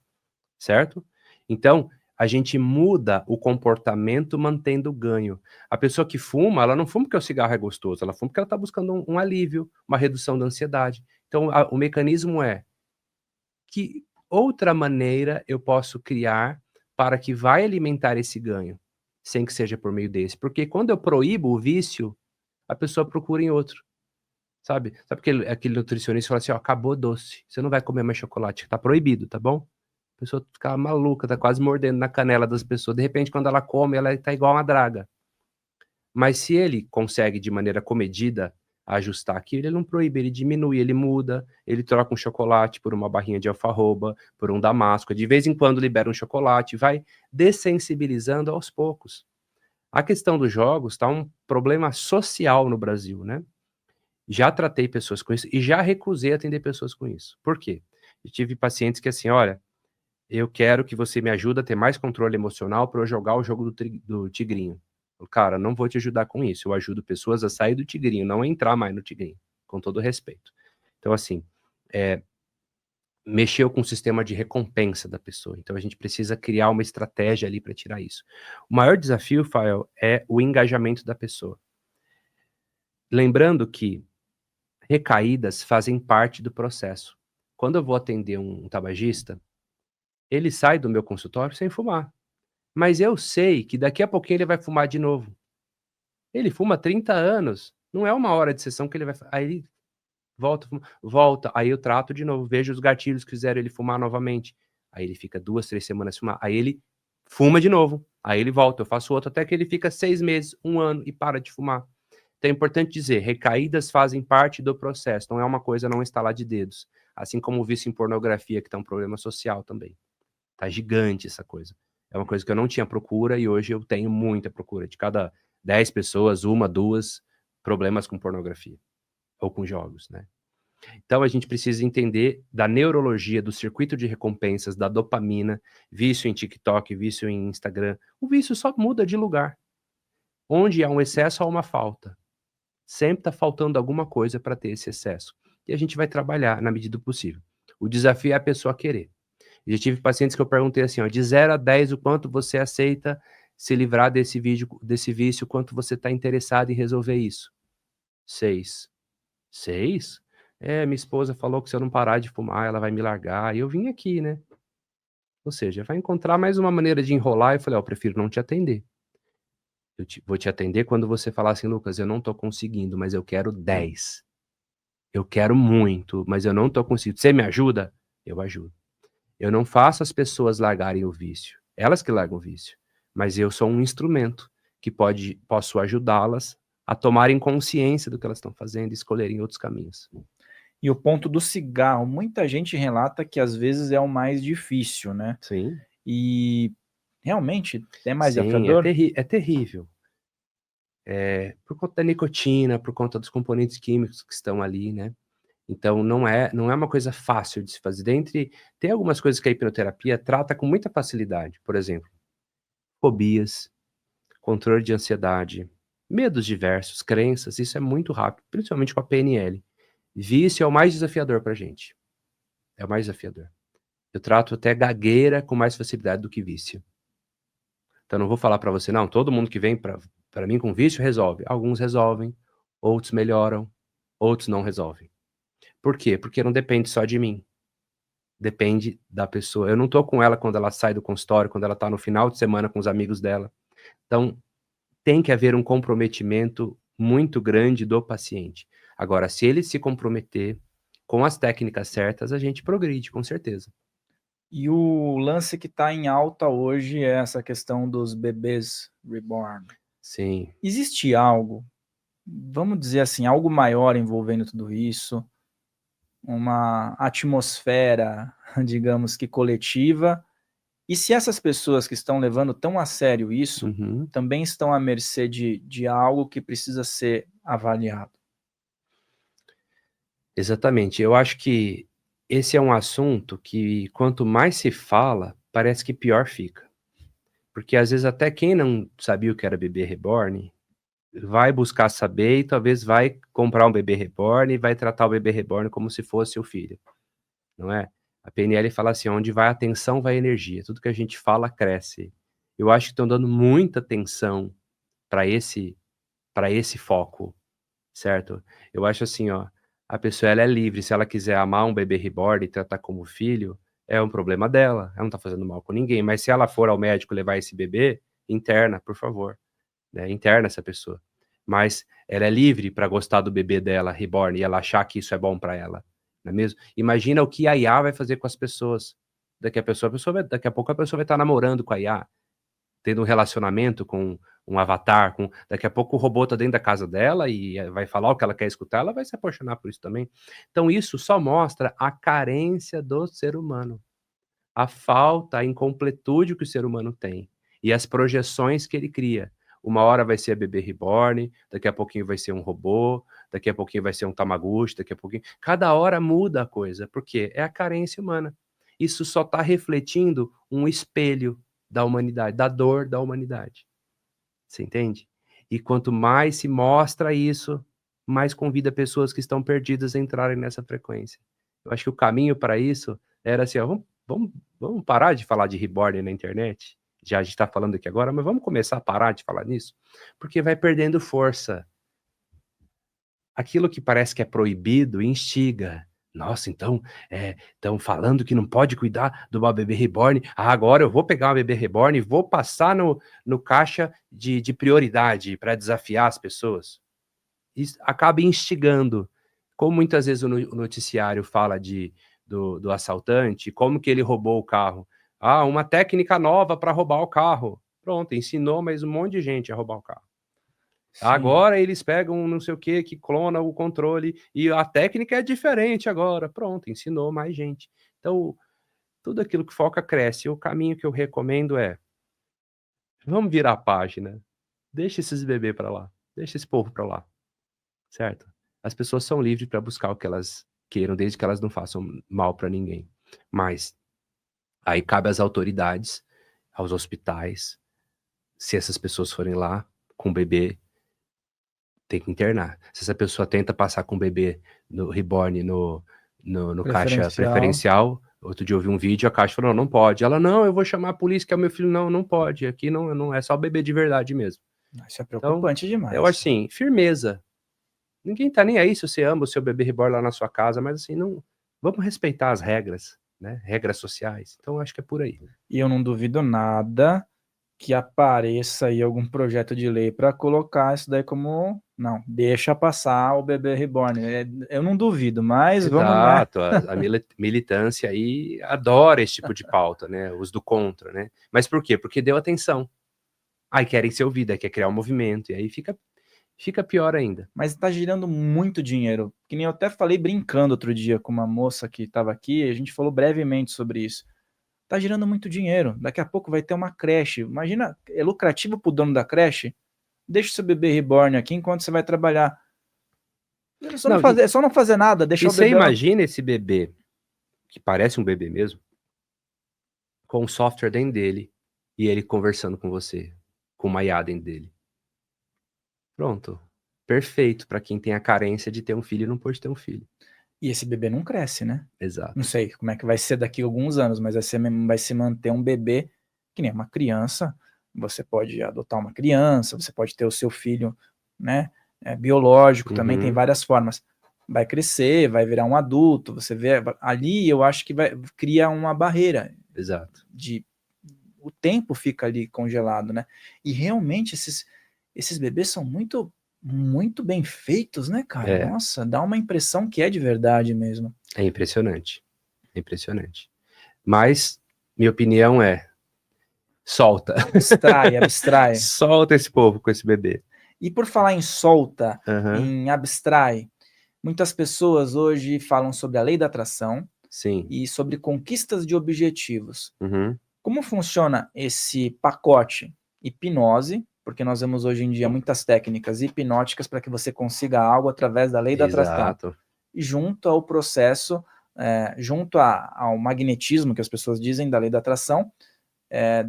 certo? Então, a gente muda o comportamento mantendo o ganho. A pessoa que fuma, ela não fuma porque o cigarro é gostoso, ela fuma porque ela está buscando um alívio, uma redução da ansiedade. Então, o mecanismo é, que outra maneira eu posso criar para que vai alimentar esse ganho, sem que seja por meio desse? Porque quando eu proíbo o vício, a pessoa procura em outro, sabe? Sabe aquele nutricionista fala assim, ó, acabou doce, você não vai comer mais chocolate, tá proibido, tá bom? A pessoa fica maluca, tá quase mordendo na canela das pessoas, de repente quando ela come, ela tá igual uma draga. Mas se ele consegue de maneira comedida ajustar aquilo, ele não proíbe, ele diminui, ele muda, ele troca um chocolate por uma barrinha de alfarroba, por um damasco, de vez em quando libera um chocolate, vai dessensibilizando aos poucos. A questão dos jogos está um problema social no Brasil, né? Já tratei pessoas com isso e já recusei atender pessoas com isso. Por quê? Eu tive pacientes que assim, olha, eu quero que você me ajude a ter mais controle emocional para eu jogar o jogo do tigrinho. Cara, não vou te ajudar com isso. Eu ajudo pessoas a sair do tigrinho, não a entrar mais no tigrinho, com todo respeito. Então, assim, mexeu com o sistema de recompensa da pessoa. Então, a gente precisa criar uma estratégia ali para tirar isso. O maior desafio, Fael, é o engajamento da pessoa. Lembrando que recaídas fazem parte do processo. Quando eu vou atender um tabagista, ele sai do meu consultório sem fumar. Mas eu sei que daqui a pouquinho ele vai fumar de novo. Ele fuma 30 anos, não é 1 hora de sessão que ele vai... Aí ele volta, aí eu trato de novo, vejo os gatilhos que fizeram ele fumar novamente. Aí ele fica 2, 3 semanas sem fumar, aí ele fuma de novo, aí ele volta, eu faço outro, até que ele fica 6 meses, 1 ano e para de fumar. Então é importante dizer, recaídas fazem parte do processo, não é uma coisa não estalar de dedos. Assim como o vício em pornografia, que tá um problema social também. Tá gigante essa coisa. É uma coisa que eu não tinha procura e hoje eu tenho muita procura. De cada 10 pessoas, 1, 2 problemas com pornografia. ou com jogos, né? Então a gente precisa entender da neurologia, do circuito de recompensas, da dopamina, vício em TikTok, vício em Instagram. O vício só muda de lugar. Onde há um excesso, há uma falta. Sempre está faltando alguma coisa para ter esse excesso. E a gente vai trabalhar na medida do possível. O desafio é a pessoa querer. Eu já tive pacientes que eu perguntei assim, ó, de 0 a 10, o quanto você aceita se livrar desse vício, quanto você está interessado em resolver isso? 6. 6? Minha esposa falou que se eu não parar de fumar, ela vai me largar. E eu vim aqui, né? Ou seja, vai encontrar mais uma maneira de enrolar. Eu falei, ó, eu prefiro não te atender. Vou te atender quando você falar assim, Lucas, eu não tô conseguindo, mas eu quero 10. Eu quero muito, mas eu não tô conseguindo. Você me ajuda? Eu ajudo. Eu não faço as pessoas largarem o vício. Elas que largam o vício. Mas eu sou um instrumento que posso ajudá-las a tomarem consciência do que elas estão fazendo e escolherem outros caminhos. E o ponto do cigarro, muita gente relata que às vezes é o mais difícil, né? Sim. E realmente é mais Sim, desafiador? é terrível. Por conta da nicotina, por conta dos componentes químicos que estão ali, né? Então não é uma coisa fácil de se fazer. Tem algumas coisas que a hipnoterapia trata com muita facilidade. Por exemplo, fobias, controle de ansiedade, medos diversos, crenças, isso é muito rápido, principalmente com a PNL. Vício é o mais desafiador pra gente. É o mais desafiador. Eu trato até gagueira com mais facilidade do que vício. Então não vou falar pra você, não, todo mundo que vem pra mim com vício resolve. Alguns resolvem, outros melhoram, outros não resolvem. Por quê? Porque não depende só de mim. Depende da pessoa. Eu não tô com ela quando ela sai do consultório, quando ela tá no final de semana com os amigos dela. Então, tem que haver um comprometimento muito grande do paciente. Agora, se ele se comprometer com as técnicas certas, a gente progride, com certeza. E o lance que está em alta hoje é essa questão dos bebês reborn. Sim. Existe algo, vamos dizer assim, algo maior envolvendo tudo isso? Uma atmosfera, digamos que coletiva? E se essas pessoas que estão levando tão a sério isso, também estão à mercê de algo que precisa ser avaliado? Exatamente. Eu acho que esse é um assunto que, quanto mais se fala, parece que pior fica. Porque às vezes até quem não sabia o que era bebê reborn, vai buscar saber e talvez vai comprar um bebê reborn e vai tratar o bebê reborn como se fosse o filho, não é? A PNL fala assim, onde vai a atenção, vai a energia. Tudo que a gente fala, cresce. Eu acho que estão dando muita atenção para esse foco, certo? Eu acho assim, ó, a pessoa ela é livre, se ela quiser amar um bebê reborn e tratar como filho, é um problema dela, ela não tá fazendo mal com ninguém, mas se ela for ao médico levar esse bebê, interna, por favor, né? Interna essa pessoa. Mas ela é livre para gostar do bebê dela, reborn, e ela achar que isso é bom para ela, não é mesmo? Imagina o que a IA vai fazer com as pessoas. Daqui a pouco a pessoa vai estar namorando com a IA, tendo um relacionamento com um avatar, daqui a pouco o robô tá dentro da casa dela e vai falar o que ela quer escutar, ela vai se apaixonar por isso também. Então isso só mostra a carência do ser humano, a falta, a incompletude que o ser humano tem e as projeções que ele cria. Uma hora vai ser a bebê reborn, daqui a pouquinho vai ser um robô, daqui a pouquinho vai ser um Tamagotchi, daqui a pouquinho... Cada hora muda a coisa, porque é a carência humana. Isso só está refletindo um espelho da humanidade, da dor da humanidade. Você entende? E quanto mais se mostra isso, mais convida pessoas que estão perdidas a entrarem nessa frequência. Eu acho que o caminho para isso era assim, ó, vamos parar de falar de reborn na internet? Já a gente está falando aqui agora, mas vamos começar a parar de falar nisso? Porque vai perdendo força. Aquilo que parece que é proibido instiga. Nossa, então, estão falando que não pode cuidar do bebê reborn. Ah, agora eu vou pegar uma bebê reborn e vou passar no caixa de prioridade para desafiar as pessoas. Isso acaba instigando. Como muitas vezes o noticiário fala do assaltante, como que ele roubou o carro. Ah, uma técnica nova para roubar o carro. Pronto, ensinou mais um monte de gente a roubar o carro. Sim. Agora eles pegam não sei o que clona o controle e a técnica é diferente agora. Pronto, ensinou mais gente. Então, tudo aquilo que foca cresce. O caminho que eu recomendo é: vamos virar a página. Deixa esses bebês para lá. Deixa esse povo para lá. Certo? As pessoas são livres para buscar o que elas queiram, desde que elas não façam mal para ninguém. Mas aí cabe às autoridades, aos hospitais, se essas pessoas forem lá com o bebê, tem que internar. Se essa pessoa tenta passar com o bebê no reborn, no caixa preferencial, outro dia eu vi um vídeo, a caixa falou, não pode. Ela, não, eu vou chamar a polícia, que é o meu filho. Não pode. Aqui não é só o bebê de verdade mesmo. Isso é preocupante demais. Eu acho assim, firmeza. Ninguém tá nem aí se você ama o seu bebê reborn lá na sua casa, mas assim, não, vamos respeitar as regras, né? Regras sociais. Então, acho que é por aí. E eu não duvido nada que apareça aí algum projeto de lei para colocar isso daí como, não, deixa passar o bebê reborn. Eu não duvido, mas vamos, né? Exato, a militância aí adora esse tipo de pauta, né? Os do contra, né? Mas por quê? Porque deu atenção. Aí querem ser ouvidos, aí quer criar um movimento, e aí fica pior ainda. Mas tá girando muito dinheiro. Que nem eu até falei brincando outro dia com uma moça que estava aqui, a gente falou brevemente sobre isso. Tá girando muito dinheiro. Daqui a pouco vai ter uma creche. Imagina, é lucrativo pro dono da creche? Deixa o seu bebê reborn aqui enquanto você vai trabalhar. É só não fazer nada, deixar o bebê. E você imagina esse bebê, que parece um bebê mesmo, com o software dentro dele, e ele conversando com você, com uma IA dentro dele. Pronto. Perfeito para quem tem a carência de ter um filho e não pode ter um filho. E esse bebê não cresce, né? Exato. Não sei como é que vai ser daqui a alguns anos, mas vai se manter um bebê que nem uma criança. Você pode adotar uma criança, você pode ter o seu filho, né? Biológico, também tem várias formas. Vai crescer, vai virar um adulto, você vê ali, eu acho que vai criar uma barreira. Exato. O tempo fica ali congelado, né? E realmente esses bebês são muito bem feitos, né, cara? Nossa, dá uma impressão que é de verdade mesmo. É impressionante. É impressionante. Mas, minha opinião é, solta. Abstrai. Solta esse povo com esse bebê. E por falar em solta, em abstrai, muitas pessoas hoje falam sobre a lei da atração. Sim. E sobre conquistas de objetivos. Como funciona esse pacote hipnose? Porque nós vemos hoje em dia muitas técnicas hipnóticas para que você consiga algo através da lei da atração. E junto ao processo, junto ao magnetismo, que as pessoas dizem da lei da atração,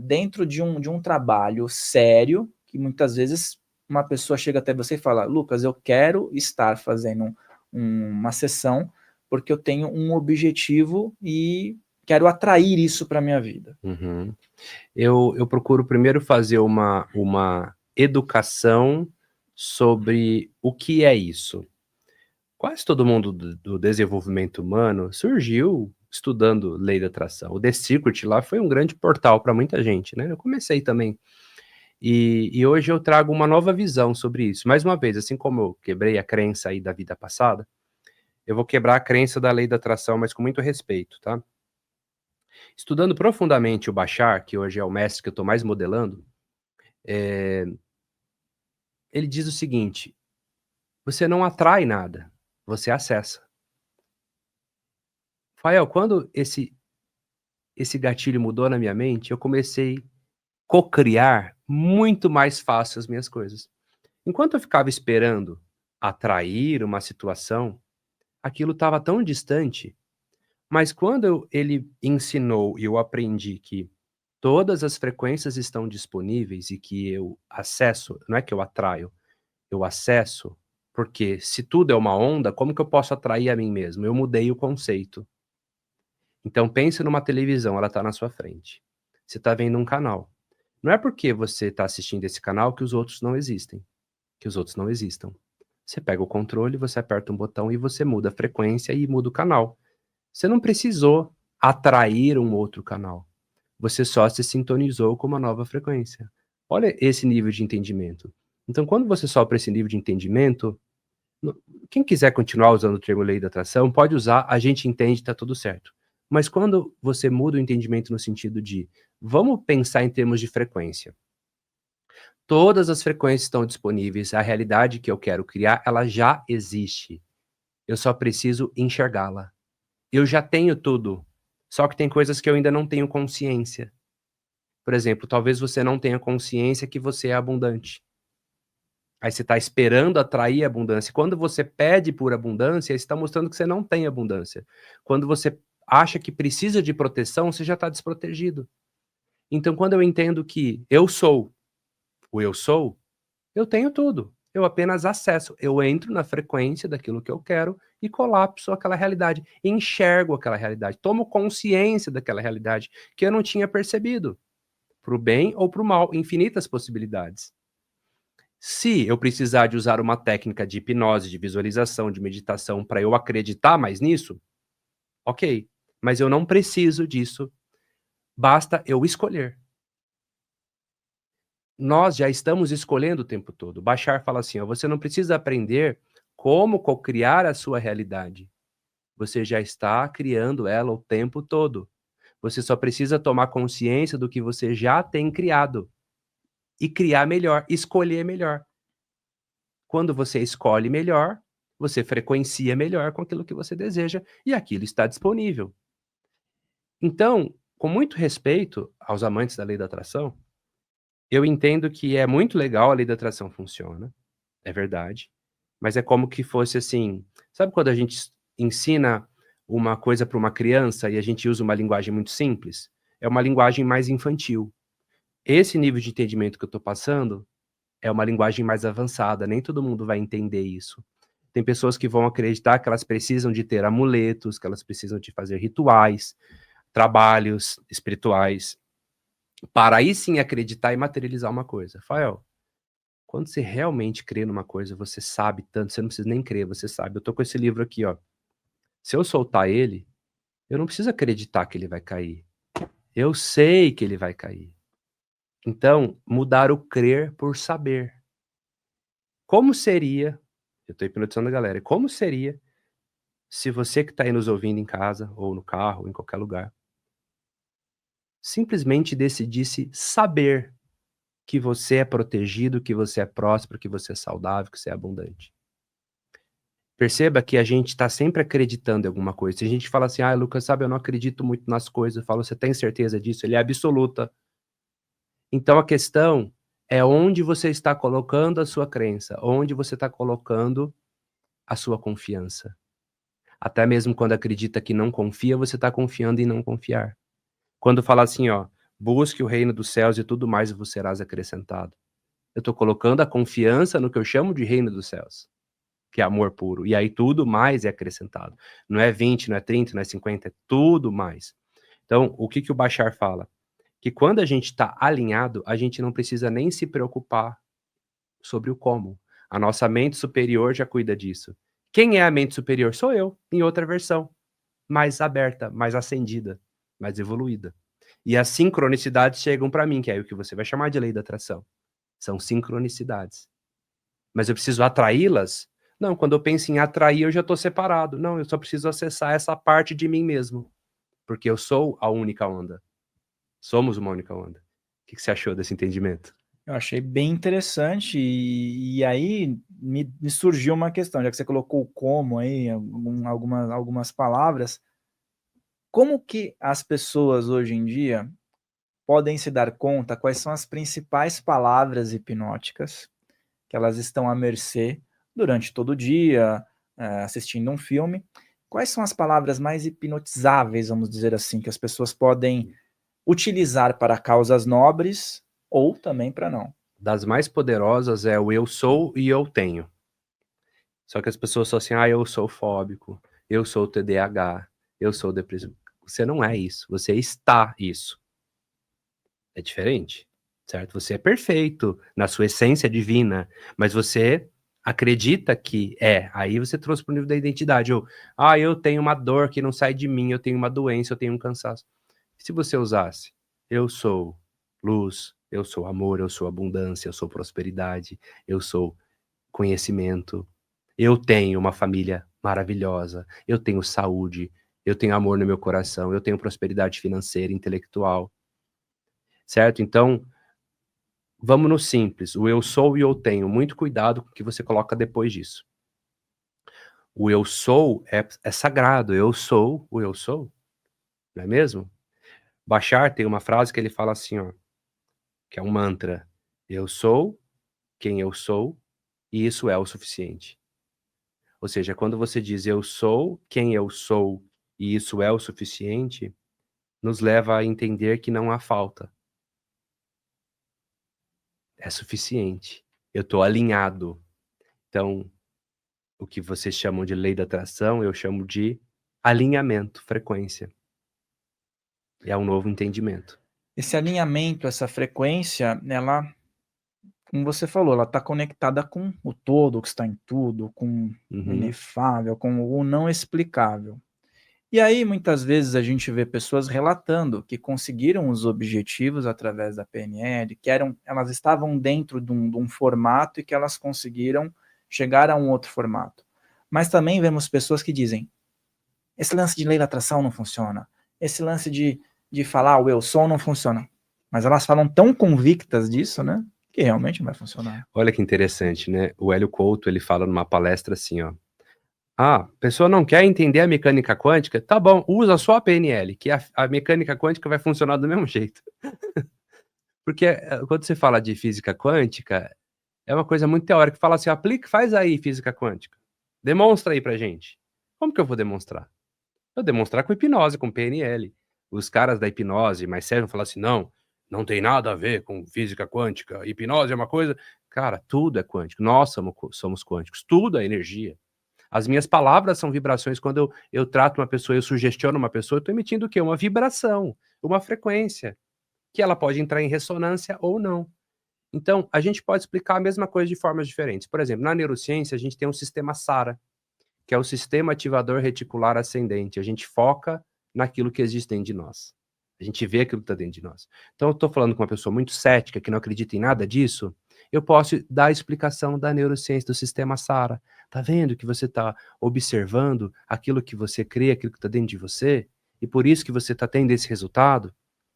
dentro de um trabalho sério, que muitas vezes uma pessoa chega até você e fala, Lucas, eu quero estar fazendo uma sessão porque eu tenho um objetivo e quero atrair isso para a minha vida. Eu procuro primeiro fazer uma educação sobre o que é isso. Quase todo mundo do desenvolvimento humano surgiu estudando lei da atração. O The Secret lá foi um grande portal para muita gente, né? Eu comecei também. E hoje eu trago uma nova visão sobre isso. Mais uma vez, assim como eu quebrei a crença aí da vida passada, eu vou quebrar a crença da lei da atração, mas com muito respeito, tá? Estudando profundamente o Bashar, que hoje é o mestre que eu estou mais modelando, ele diz o seguinte, você não atrai nada, você acessa. Fael, quando esse gatilho mudou na minha mente, eu comecei a co-criar muito mais fácil as minhas coisas. Enquanto eu ficava esperando atrair uma situação, aquilo estava tão distante, mas quando ele ensinou e eu aprendi que todas as frequências estão disponíveis e que eu acesso, não é que eu atraio, eu acesso, porque se tudo é uma onda, como que eu posso atrair a mim mesmo? Eu mudei o conceito. Então pense numa televisão, ela está na sua frente. Você está vendo um canal. Não é porque você está assistindo esse canal que os outros não existem, que os outros não existam. Você pega o controle, você aperta um botão e você muda a frequência e muda o canal. Você não precisou atrair um outro canal. Você só se sintonizou com uma nova frequência. Olha esse nível de entendimento. Então, quando você sopra esse nível de entendimento, quem quiser continuar usando o termo lei da atração, pode usar, a gente entende, tá tudo certo. Mas quando você muda o entendimento no sentido de, vamos pensar em termos de frequência. Todas as frequências estão disponíveis, a realidade que eu quero criar, ela já existe. Eu só preciso enxergá-la. Eu já tenho tudo, só que tem coisas que eu ainda não tenho consciência. Por exemplo, talvez você não tenha consciência que você é abundante. Aí você está esperando atrair abundância. Quando você pede por abundância, você está mostrando que você não tem abundância. Quando você acha que precisa de proteção, você já está desprotegido. Então, quando eu entendo que eu sou o eu tenho tudo. Eu apenas acesso. Eu entro na frequência daquilo que eu quero e colapso aquela realidade. Enxergo aquela realidade. Tomo consciência daquela realidade que eu não tinha percebido. Para o bem ou para o mal. Infinitas possibilidades. Se eu precisar de usar uma técnica de hipnose, de visualização, de meditação para eu acreditar mais nisso, ok. Mas eu não preciso disso. Basta eu escolher. Nós já estamos escolhendo o tempo todo. Bashar fala assim, ó, você não precisa aprender como cocriar a sua realidade. Você já está criando ela o tempo todo. Você só precisa tomar consciência do que você já tem criado. E criar melhor, escolher melhor. Quando você escolhe melhor, você frequencia melhor com aquilo que você deseja e aquilo está disponível. Então, com muito respeito aos amantes da lei da atração, eu entendo que é muito legal a lei da atração funciona, é verdade, mas é como que fosse assim, sabe quando a gente ensina uma coisa para uma criança e a gente usa uma linguagem muito simples? É uma linguagem mais infantil. Esse nível de entendimento que eu estou passando é uma linguagem mais avançada, nem todo mundo vai entender isso. Tem pessoas que vão acreditar que elas precisam de ter amuletos, que elas precisam de fazer rituais, trabalhos espirituais, para aí sim acreditar e materializar uma coisa. Rafael, quando você realmente crê numa coisa, você sabe tanto, você não precisa nem crer, você sabe. Eu tô com esse livro aqui, ó. Se eu soltar ele, eu não preciso acreditar que ele vai cair. Eu sei que ele vai cair. Então, mudar o crer por saber. Como seria, eu tô hipnotizando a galera, como seria se você que está aí nos ouvindo em casa, ou no carro, ou em qualquer lugar, simplesmente decidisse saber que você é protegido, que você é próspero, que você é saudável, que você é abundante. Perceba que a gente está sempre acreditando em alguma coisa. Se a gente fala assim, ah, Lucas, sabe, eu não acredito muito nas coisas, eu falo, você tem certeza disso? Ele é absoluta. Então a questão é onde você está colocando a sua crença, onde você está colocando a sua confiança. Até mesmo quando acredita que não confia, você está confiando em não confiar. Quando fala assim, ó, busque o reino dos céus e tudo mais vos serás acrescentado. Eu estou colocando a confiança no que eu chamo de reino dos céus, que é amor puro. E aí tudo mais é acrescentado. Não é 20, não é 30, não é 50, é tudo mais. Então, o que o Bashar fala? Que quando a gente está alinhado, a gente não precisa nem se preocupar sobre o como. A nossa mente superior já cuida disso. Quem é a mente superior? Sou eu, em outra versão. Mais aberta, mais acendida, mais evoluída. E as sincronicidades chegam para mim, que é o que você vai chamar de lei da atração. São sincronicidades. Mas eu preciso atraí-las? Não, quando eu penso em atrair, eu já estou separado. Não, eu só preciso acessar essa parte de mim mesmo. Porque eu sou a única onda. Somos uma única onda. O que você achou desse entendimento? Eu achei bem interessante e aí me surgiu uma questão, já que você colocou o como aí, algumas palavras, como que as pessoas hoje em dia podem se dar conta quais são as principais palavras hipnóticas que elas estão à mercê durante todo o dia, assistindo um filme? Quais são as palavras mais hipnotizáveis, vamos dizer assim, que as pessoas podem utilizar para causas nobres ou também para não? Das mais poderosas é o eu sou e eu tenho. Só que as pessoas só assim, ah, eu sou fóbico, eu sou TDAH, eu sou depressivo. Você não é isso, você está isso. É diferente, certo? Você é perfeito na sua essência divina, mas você acredita que é. Aí você trouxe para o nível da identidade. Ou, ah, eu tenho uma dor que não sai de mim, eu tenho uma doença, eu tenho um cansaço. E se você usasse, eu sou luz, eu sou amor, eu sou abundância, eu sou prosperidade, eu sou conhecimento, eu tenho uma família maravilhosa, eu tenho saúde, eu tenho amor no meu coração, eu tenho prosperidade financeira, intelectual, certo? Então, vamos no simples, o eu sou e eu tenho, muito cuidado com o que você coloca depois disso. O eu sou é sagrado, eu sou o eu sou, não é mesmo? Bashar tem uma frase que ele fala assim, ó, que é um mantra, eu sou quem eu sou, E isso é o suficiente. Ou seja, quando você diz eu sou quem eu sou e isso é o suficiente, nos leva a entender que não há falta. É suficiente. Eu estou alinhado. Então, o que vocês chamam de lei da atração, eu chamo de alinhamento, frequência. É um novo entendimento. Esse alinhamento, essa frequência, ela, como você falou, ela está conectada com o todo, que está em tudo, com o Uhum. inefável, com o não explicável. E aí, muitas vezes, a gente vê pessoas relatando que conseguiram os objetivos através da PNL, que elas estavam dentro de um formato e que elas conseguiram chegar a um outro formato. Mas também vemos pessoas que dizem, esse lance de lei da atração não funciona, esse lance de falar o eu sou não funciona. Mas elas falam tão convictas disso, né, que realmente não vai funcionar. Olha que interessante, né? O Hélio Couto, ele fala numa palestra assim, ó. Ah, a pessoa não quer entender a mecânica quântica? Tá bom, usa só a PNL, que a mecânica quântica vai funcionar do mesmo jeito. Porque quando você fala de física quântica, é uma coisa muito teórica. Fala assim, aplica, faz aí física quântica. Demonstra aí pra gente. Como que eu vou demonstrar? Eu demonstrar com hipnose, com PNL. Os caras da hipnose mais sérios vão falar assim, não tem nada a ver com física quântica. Hipnose é uma coisa... Cara, tudo é quântico. Nós somos quânticos. Tudo é energia. As minhas palavras são vibrações. Quando eu trato uma pessoa, eu sugestiono uma pessoa, eu estou emitindo o quê? Uma vibração, uma frequência, que ela pode entrar em ressonância ou não. Então, a gente pode explicar a mesma coisa de formas diferentes. Por exemplo, na neurociência, a gente tem um sistema SARA, que é o sistema ativador reticular ascendente. A gente foca naquilo que existe dentro de nós. A gente vê aquilo que está dentro de nós. Então, eu estou falando com uma pessoa muito cética, que não acredita em nada disso, eu posso dar a explicação da neurociência, do sistema SARA. Tá vendo que você está observando aquilo que você crê, aquilo que está dentro de você? E por isso que você está tendo esse resultado?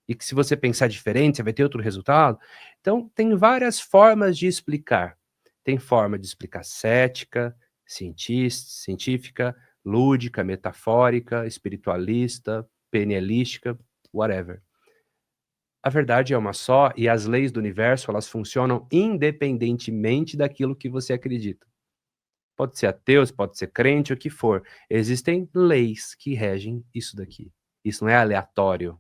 E que se você pensar diferente, você vai ter outro resultado? Então, tem várias formas de explicar. Tem forma de explicar cética, científica, lúdica, metafórica, espiritualista, PNLística, whatever. A verdade é uma só e as leis do universo, elas funcionam independentemente daquilo que você acredita. Pode ser ateu, pode ser crente, o que for. Existem leis que regem isso daqui. Isso não é aleatório.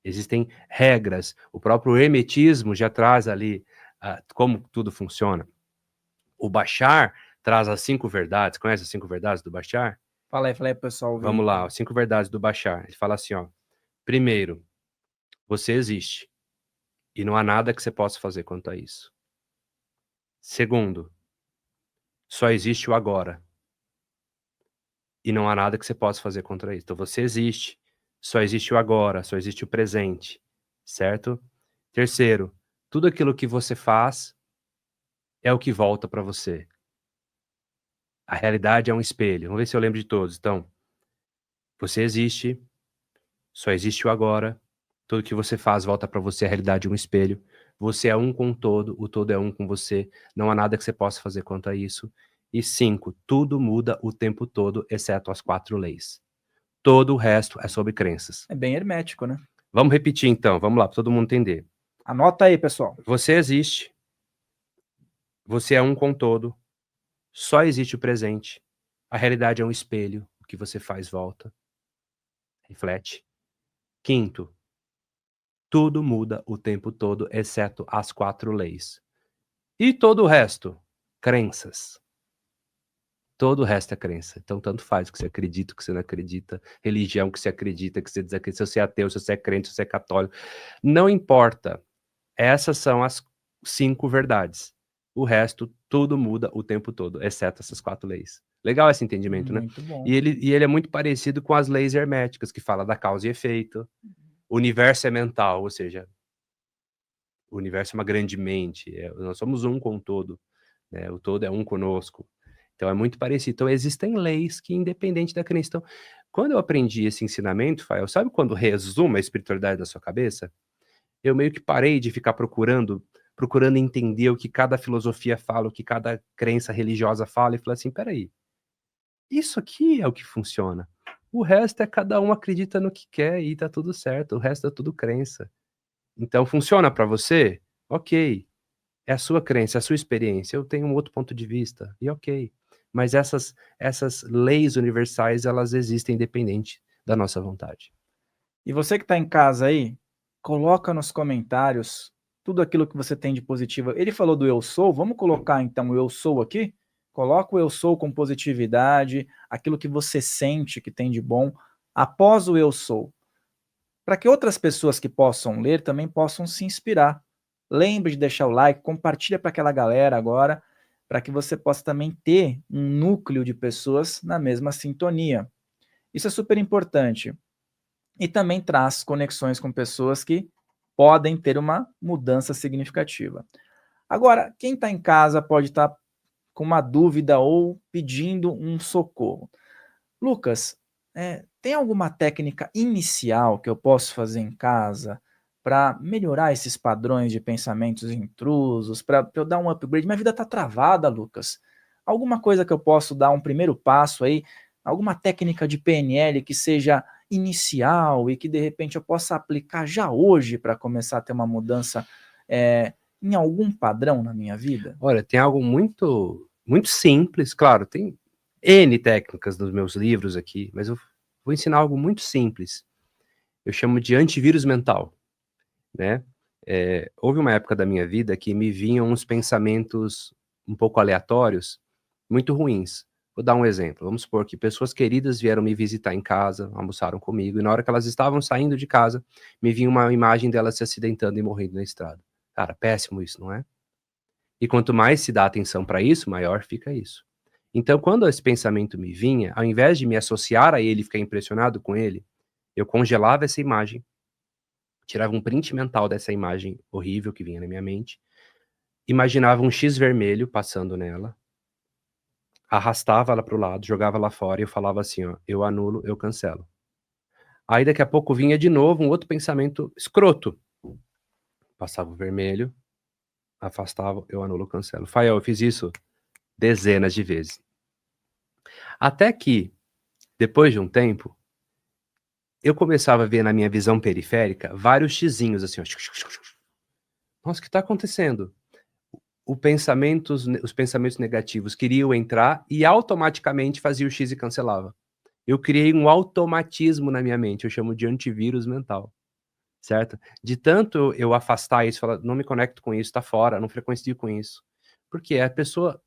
Existem regras. O próprio hermetismo já traz ali como tudo funciona. O Bashar traz as 5 verdades. Conhece as 5 verdades do Bashar? Fala aí, pessoal. Vamos lá, as 5 verdades do Bashar. Ele fala assim, ó. Primeiro, você existe. E não há nada que você possa fazer quanto a isso. Segundo, só existe o agora. E não há nada que você possa fazer contra isso. Então você existe. Só existe o agora, só existe o presente. Certo? Terceiro, tudo aquilo que você faz é o que volta para você. A realidade é um espelho. Vamos ver se eu lembro de todos. Então, você existe, só existe o agora. Tudo que você faz volta para você, a realidade é um espelho. Você é um com o todo é um com você. Não há nada que você possa fazer quanto a isso. E 5, tudo muda o tempo todo, exceto as 4 leis. Todo o resto é sobre crenças. É bem hermético, né? Vamos repetir então, vamos lá, para todo mundo entender. Anota aí, pessoal. Você existe, você é um com todo, só existe o presente. A realidade é um espelho, o que você faz volta. Reflete. Quinto, tudo muda o tempo todo, exceto as 4 leis. E todo o resto? Crenças. Todo o resto é crença. Então, tanto faz o que você acredita, o que você não acredita, religião que você acredita, que você desacredita, se você é ateu, se você é crente, se você é católico. Não importa. Essas são as 5 verdades. O resto, tudo muda o tempo todo, exceto essas 4 leis. Legal esse entendimento, né? Muito bom. E ele é muito parecido com as leis herméticas, que fala da causa e efeito. O universo é mental, ou seja, o universo é uma grande mente. Nós somos um com o todo. Né? O todo é um conosco. Então é muito parecido. Então existem leis que, independente da crença. Então, quando eu aprendi esse ensinamento, Fael, sabe quando resuma a espiritualidade da sua cabeça? Eu meio que parei de ficar procurando entender o que cada filosofia fala, o que cada crença religiosa fala, e falei assim, peraí, isso aqui é o que funciona. O resto é cada um acredita no que quer e tá tudo certo, o resto é tudo crença. Então funciona para você? Ok. É a sua crença, é a sua experiência. Eu tenho um outro ponto de vista, e ok. Mas essas leis universais, elas existem independente da nossa vontade. E você que está em casa aí, coloca nos comentários tudo aquilo que você tem de positivo. Ele falou do eu sou, vamos colocar então o eu sou aqui? Coloca o eu sou com positividade, aquilo que você sente que tem de bom, após o eu sou. Para que outras pessoas que possam ler também possam se inspirar. Lembre de deixar o like, compartilha para aquela galera agora, para que você possa também ter um núcleo de pessoas na mesma sintonia. Isso é super importante. E também traz conexões com pessoas que podem ter uma mudança significativa. Agora, quem está em casa pode estar com uma dúvida ou pedindo um socorro. Lucas, tem alguma técnica inicial que eu posso fazer em casa para melhorar esses padrões de pensamentos intrusos, para eu dar um upgrade? Minha vida está travada, Lucas. Alguma coisa que eu posso dar um primeiro passo aí? Alguma técnica de PNL que seja inicial e que de repente eu possa aplicar já hoje para começar a ter uma mudança em algum padrão na minha vida? Olha, tem algo muito, muito simples, claro, tem N técnicas nos meus livros aqui, mas eu vou ensinar algo muito simples. Eu chamo de antivírus mental, né? Houve uma época da minha vida que me vinham uns pensamentos um pouco aleatórios, muito ruins. Vou dar um exemplo. Vamos supor que pessoas queridas vieram me visitar em casa, almoçaram comigo, e na hora que elas estavam saindo de casa, me vinha uma imagem delas se acidentando e morrendo na estrada. Cara, péssimo isso, não é? E quanto mais se dá atenção para isso, maior fica isso. Então, quando esse pensamento me vinha, ao invés de me associar a ele e ficar impressionado com ele, eu congelava essa imagem, tirava um print mental dessa imagem horrível que vinha na minha mente, imaginava um X vermelho passando nela, arrastava ela para o lado, jogava lá fora e eu falava assim, ó, eu anulo, eu cancelo. Aí daqui a pouco vinha de novo um outro pensamento escroto. Passava o vermelho, afastava, eu anulo, eu cancelo. Fael, eu fiz isso dezenas de vezes. Até que, depois de um tempo, eu começava a ver na minha visão periférica vários xizinhos assim, ó. Nossa, o que está acontecendo? Os pensamentos negativos queriam entrar e automaticamente fazia o X e cancelava. Eu criei um automatismo na minha mente, eu chamo de antivírus mental, certo? De tanto eu afastar isso, falar, não me conecto com isso, tá fora, não frequencio com isso. Porque a pessoa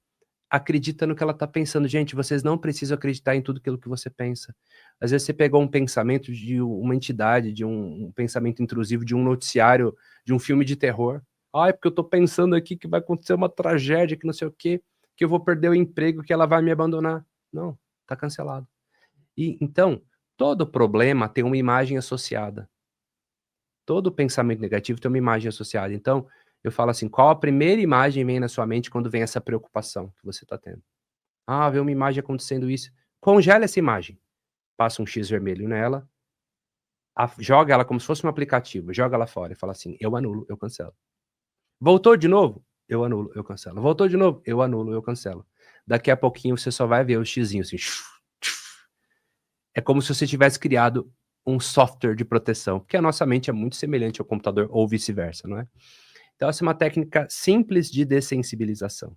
acredita no que ela tá pensando. Gente, vocês não precisam acreditar em tudo aquilo que você pensa. Às vezes você pegou um pensamento de uma entidade, de um pensamento intrusivo, de um noticiário, de um filme de terror. Ai, porque eu tô pensando aqui que vai acontecer uma tragédia, que não sei o quê, que eu vou perder o emprego, que ela vai me abandonar. Não, tá cancelado. E então, todo problema tem uma imagem associada. Todo pensamento negativo tem uma imagem associada. Então, eu falo assim, qual a primeira imagem vem na sua mente quando vem essa preocupação que você está tendo? Ah, vê uma imagem acontecendo isso. Congela essa imagem. Passa um X vermelho nela, joga ela como se fosse um aplicativo, joga ela fora e fala assim, eu anulo, eu cancelo. Voltou de novo? Eu anulo, eu cancelo. Voltou de novo? Eu anulo, eu cancelo. Daqui a pouquinho você só vai ver o xizinho assim. É como se você tivesse criado um software de proteção, porque a nossa mente é muito semelhante ao computador ou vice-versa, não é? Então essa é uma técnica simples de dessensibilização.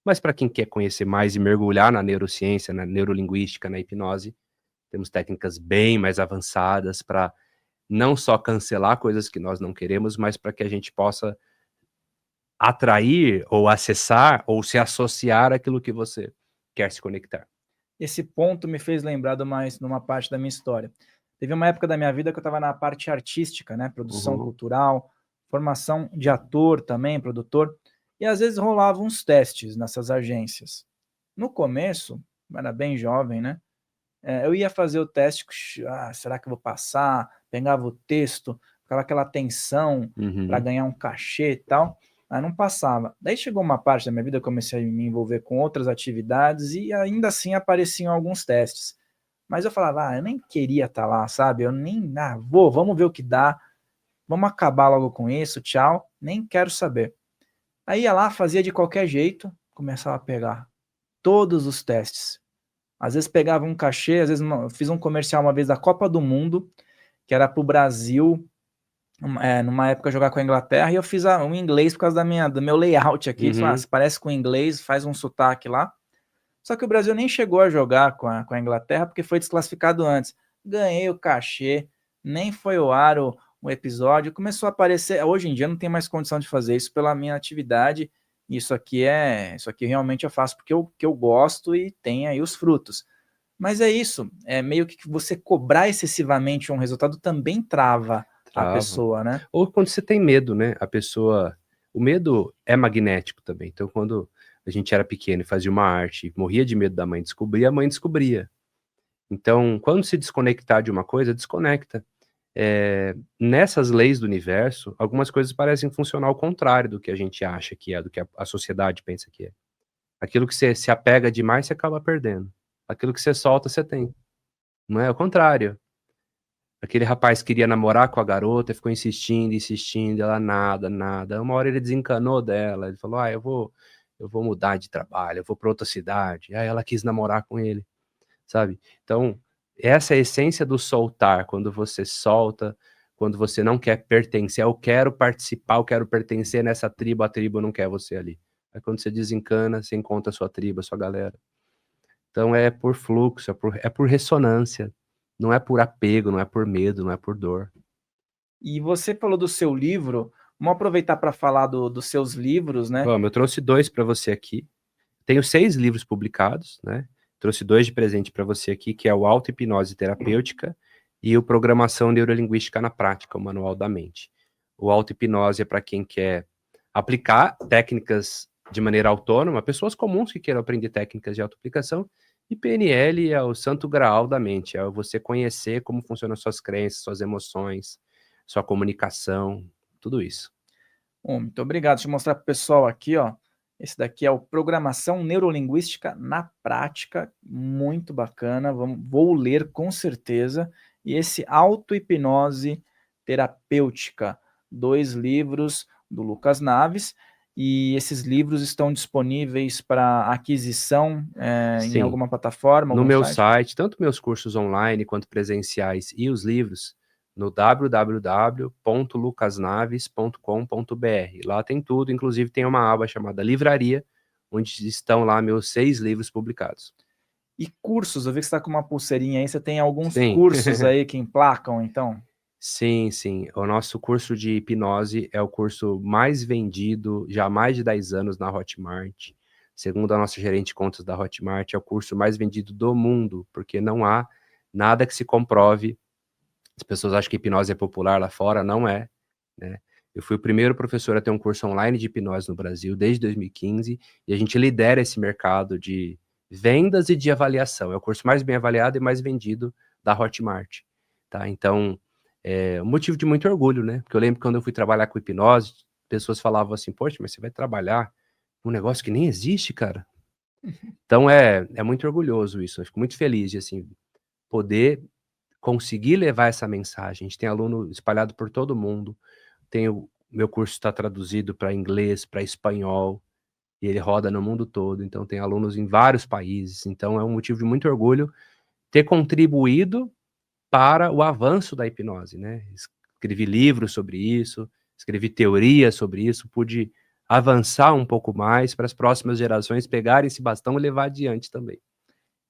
Mas para quem quer conhecer mais e mergulhar na neurociência, na neurolinguística, na hipnose, temos técnicas bem mais avançadas para não só cancelar coisas que nós não queremos, mas para que a gente possa atrair ou acessar ou se associar àquilo que você quer se conectar. Esse ponto me fez lembrar de numa parte da minha história. Teve uma época da minha vida que eu estava na parte artística, né? Produção cultural, formação de ator também, produtor. E às vezes rolavam uns testes nessas agências. No começo, eu era bem jovem, né? Eu ia fazer o teste, será que eu vou passar? Pegava o texto, ficava aquela tensão para ganhar um cachê e tal. Aí não passava. Daí chegou uma parte da minha vida, eu comecei a me envolver com outras atividades e ainda assim apareciam alguns testes. Mas eu falava, eu nem queria estar lá, sabe? Eu nem, vamos ver o que dá, vamos acabar logo com isso, tchau, nem quero saber. Aí ia lá, fazia de qualquer jeito, começava a pegar todos os testes. Às vezes pegava um cachê, às vezes fiz um comercial uma vez da Copa do Mundo, que era para o Brasil numa época jogar com a Inglaterra, e eu fiz um inglês por causa do meu layout aqui. Uhum. Se parece com o inglês, faz um sotaque lá. Só que o Brasil nem chegou a jogar com a Inglaterra, porque foi desclassificado antes. Ganhei o cachê, nem foi ao ar o episódio, começou a aparecer. Hoje em dia não tem mais condição de fazer isso pela minha atividade. Isso aqui realmente eu faço porque eu gosto e tem aí os frutos. Mas é isso, é meio que você cobrar excessivamente um resultado também trava a Trava. pessoa, né? Ou quando você tem medo, né? O medo é magnético também. Então, quando a gente era pequeno e fazia uma arte e morria de medo da mãe descobrir, a mãe descobria. Então, quando se desconectar de uma coisa, desconecta. Nessas leis do universo, algumas coisas parecem funcionar ao contrário do que a gente acha que é, do que a sociedade pensa que é. Aquilo que você se apega demais, você acaba perdendo. Aquilo que você solta, você tem. Não é? Ao contrário. Aquele rapaz queria namorar com a garota, ficou insistindo, insistindo, ela nada. Uma hora ele desencanou dela, ele falou, eu vou mudar de trabalho, eu vou para outra cidade. Aí ela quis namorar com ele, sabe? Então, essa é a essência do soltar, quando você solta, quando você não quer pertencer, eu quero participar, eu quero pertencer nessa tribo, a tribo não quer você ali. Aí quando você desencana, você encontra a sua tribo, a sua galera. Então é por fluxo, é por ressonância, não é por apego, não é por medo, não é por dor. E você falou do seu livro, vamos aproveitar para falar dos seus livros, né? Vamos, eu trouxe 2 para você aqui. Tenho 6 livros publicados, né? Trouxe 2 de presente para você aqui, que é o Auto-Hipnose Terapêutica e o Programação Neurolinguística na Prática, o Manual da Mente. O Auto-Hipnose é para quem quer aplicar técnicas de maneira autônoma, pessoas comuns que queiram aprender técnicas de autoaplicação, e PNL é o santo graal da mente, é você conhecer como funcionam suas crenças, suas emoções, sua comunicação, tudo isso. Bom, muito obrigado. Deixa eu mostrar para o pessoal aqui, ó. Esse daqui é o Programação Neurolinguística na Prática, muito bacana. Vou ler com certeza. E esse Auto-Hipnose Terapêutica, 2 livros do Lucas Naves. E esses livros estão disponíveis para aquisição em Sim. alguma plataforma, No algum meu site? site, tanto meus cursos online quanto presenciais e os livros, no www.lucasnaves.com.br. Lá tem tudo, inclusive tem uma aba chamada Livraria, onde estão lá meus 6 livros publicados. E cursos, eu vi que você está com uma pulseirinha aí, você tem alguns Sim. cursos aí que emplacam, então? Sim. O nosso curso de hipnose é o curso mais vendido já há mais de 10 anos na Hotmart. Segundo a nossa gerente de contas da Hotmart, é o curso mais vendido do mundo, porque não há nada que se comprove. As pessoas acham que hipnose é popular lá fora, não é, né? Eu fui o primeiro professor a ter um curso online de hipnose no Brasil desde 2015, e a gente lidera esse mercado de vendas e de avaliação. É o curso mais bem avaliado e mais vendido da Hotmart, tá? Então, é um motivo de muito orgulho, né? Porque eu lembro que quando eu fui trabalhar com hipnose, pessoas falavam assim, poxa, mas você vai trabalhar um negócio que nem existe, cara? Então, é muito orgulhoso isso. Eu fico muito feliz de, assim, poder conseguir levar essa mensagem. A gente tem aluno espalhado por todo mundo. Meu curso está traduzido para inglês, para espanhol, e ele roda no mundo todo. Então tem alunos em vários países. Então é um motivo de muito orgulho ter contribuído para o avanço da hipnose, né? Escrevi livros sobre isso, escrevi teorias sobre isso, pude avançar um pouco mais para as próximas gerações pegarem esse bastão e levar adiante também.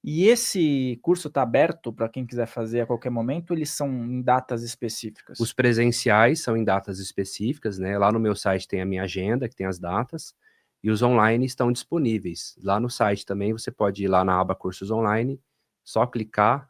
E esse curso está aberto para quem quiser fazer a qualquer momento, eles são em datas específicas? Os presenciais são em datas específicas, né? Lá no meu site tem a minha agenda, que tem as datas, e os online estão disponíveis. Lá no site também você pode ir lá na aba Cursos Online, só clicar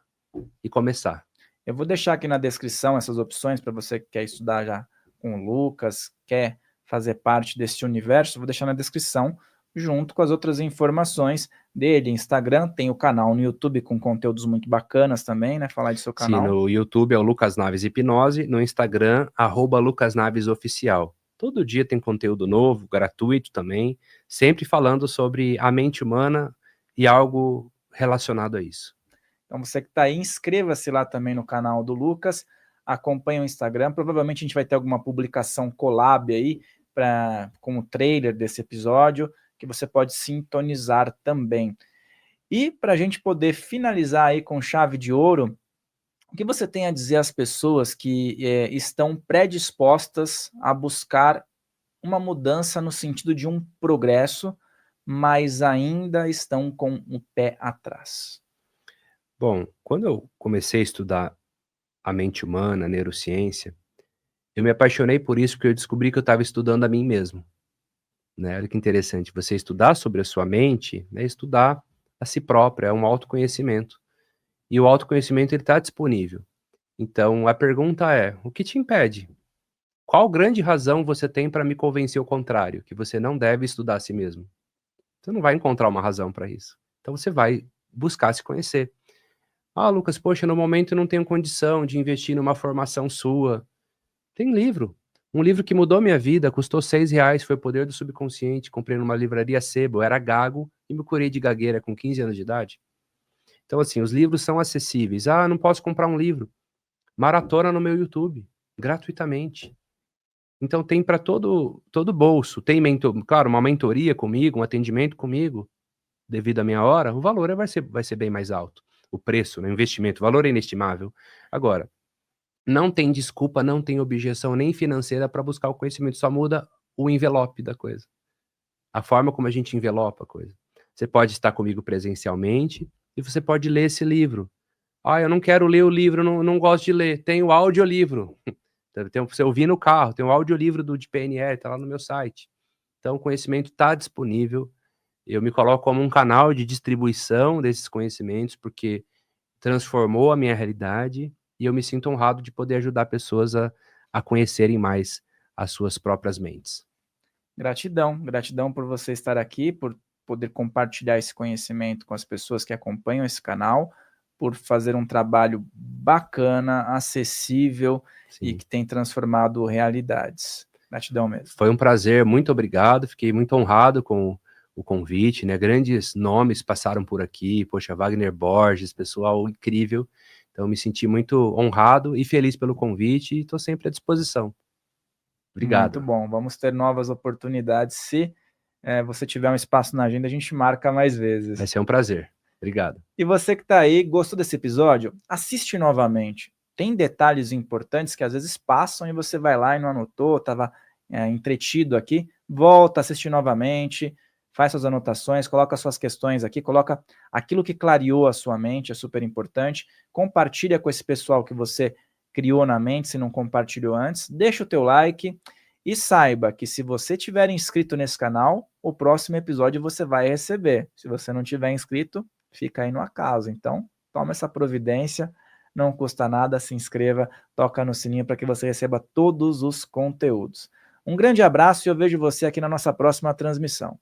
e começar. Eu vou deixar aqui na descrição essas opções para você que quer estudar já com o Lucas, quer fazer parte desse universo, vou deixar na descrição, junto com as outras informações dele. Instagram, tem o canal no YouTube com conteúdos muito bacanas também, né? Falar de seu canal. Sim, no YouTube é o Lucas Naves Hipnose, no Instagram, @LucasNavesOficial. Todo dia tem conteúdo novo, gratuito também, sempre falando sobre a mente humana e algo relacionado a isso. Então você que está aí, inscreva-se lá também no canal do Lucas, acompanhe o Instagram, provavelmente a gente vai ter alguma publicação collab aí, com o trailer desse episódio, que você pode sintonizar também. E para a gente poder finalizar aí com chave de ouro, O que você tem a dizer às pessoas que estão predispostas a buscar uma mudança no sentido de um progresso, mas ainda estão com o pé atrás? Bom, quando eu comecei a estudar a mente humana, a neurociência, eu me apaixonei por isso porque eu descobri que eu estava estudando a mim mesmo, né. Olha que interessante, você estudar sobre a sua mente, é estudar a si próprio, é um autoconhecimento. E o autoconhecimento ele está disponível. Então a pergunta é: o que te impede? Qual grande razão você tem para me convencer o contrário, que você não deve estudar a si mesmo? Você não vai encontrar uma razão para isso. Então você vai buscar se conhecer. Ah, Lucas, poxa, no momento eu não tenho condição de investir numa formação sua. Tem livro. Um livro que mudou minha vida, custou R$ 6, foi O Poder do Subconsciente, comprei numa livraria sebo, eu era gago e me curei de gagueira com 15 anos de idade. Então, assim, os livros são acessíveis. Ah, não posso comprar um livro. Maratona no meu YouTube, gratuitamente. Então tem para todo bolso. Tem claro, uma mentoria comigo, um atendimento comigo, devido à minha hora, o valor vai ser bem mais alto. O preço, né, o investimento, o valor é inestimável. Agora, não tem desculpa, não tem objeção nem financeira para buscar o conhecimento, só muda o envelope da coisa, a forma como a gente envelopa a coisa. Você pode estar comigo presencialmente e você pode ler esse livro. "Ah, eu não quero ler o livro, não gosto de ler", tem o audiolivro. Tem pra você ouvir no carro, tem o audiolivro de PNL, tá lá no meu site. Então o conhecimento está disponível, eu me coloco como um canal de distribuição desses conhecimentos, porque transformou a minha realidade e eu me sinto honrado de poder ajudar pessoas a conhecerem mais as suas próprias mentes. Gratidão, gratidão por você estar aqui, por poder compartilhar esse conhecimento com as pessoas que acompanham esse canal, por fazer um trabalho bacana, acessível e Sim. que tem transformado realidades. Gratidão mesmo. Foi um prazer, muito obrigado, fiquei muito honrado com o convite, né, grandes nomes passaram por aqui, poxa, Wagner Borges, pessoal incrível, então me senti muito honrado e feliz pelo convite e estou sempre à disposição. Muito Obrigado, bom, vamos ter novas oportunidades. Se você tiver um espaço na agenda, a gente marca mais vai vezes. ser um prazer. Obrigado. E você que está aí, gostou desse episódio? Assiste novamente. Tem detalhes importantes que às vezes passam e você vai lá e não anotou, estava entretido aqui. Volta, assiste novamente, faz suas anotações, coloca suas questões aqui, coloca aquilo que clareou a sua mente, é super importante. Compartilha com esse pessoal que você criou na mente, se não compartilhou antes. Deixa o teu like e saiba que se você tiver inscrito nesse canal, o próximo episódio você vai receber. Se você não tiver inscrito, fica aí no acaso. Então, toma essa providência, não custa nada, se inscreva, toca no sininho para que você receba todos os conteúdos. Um grande abraço e eu vejo você aqui na nossa próxima transmissão.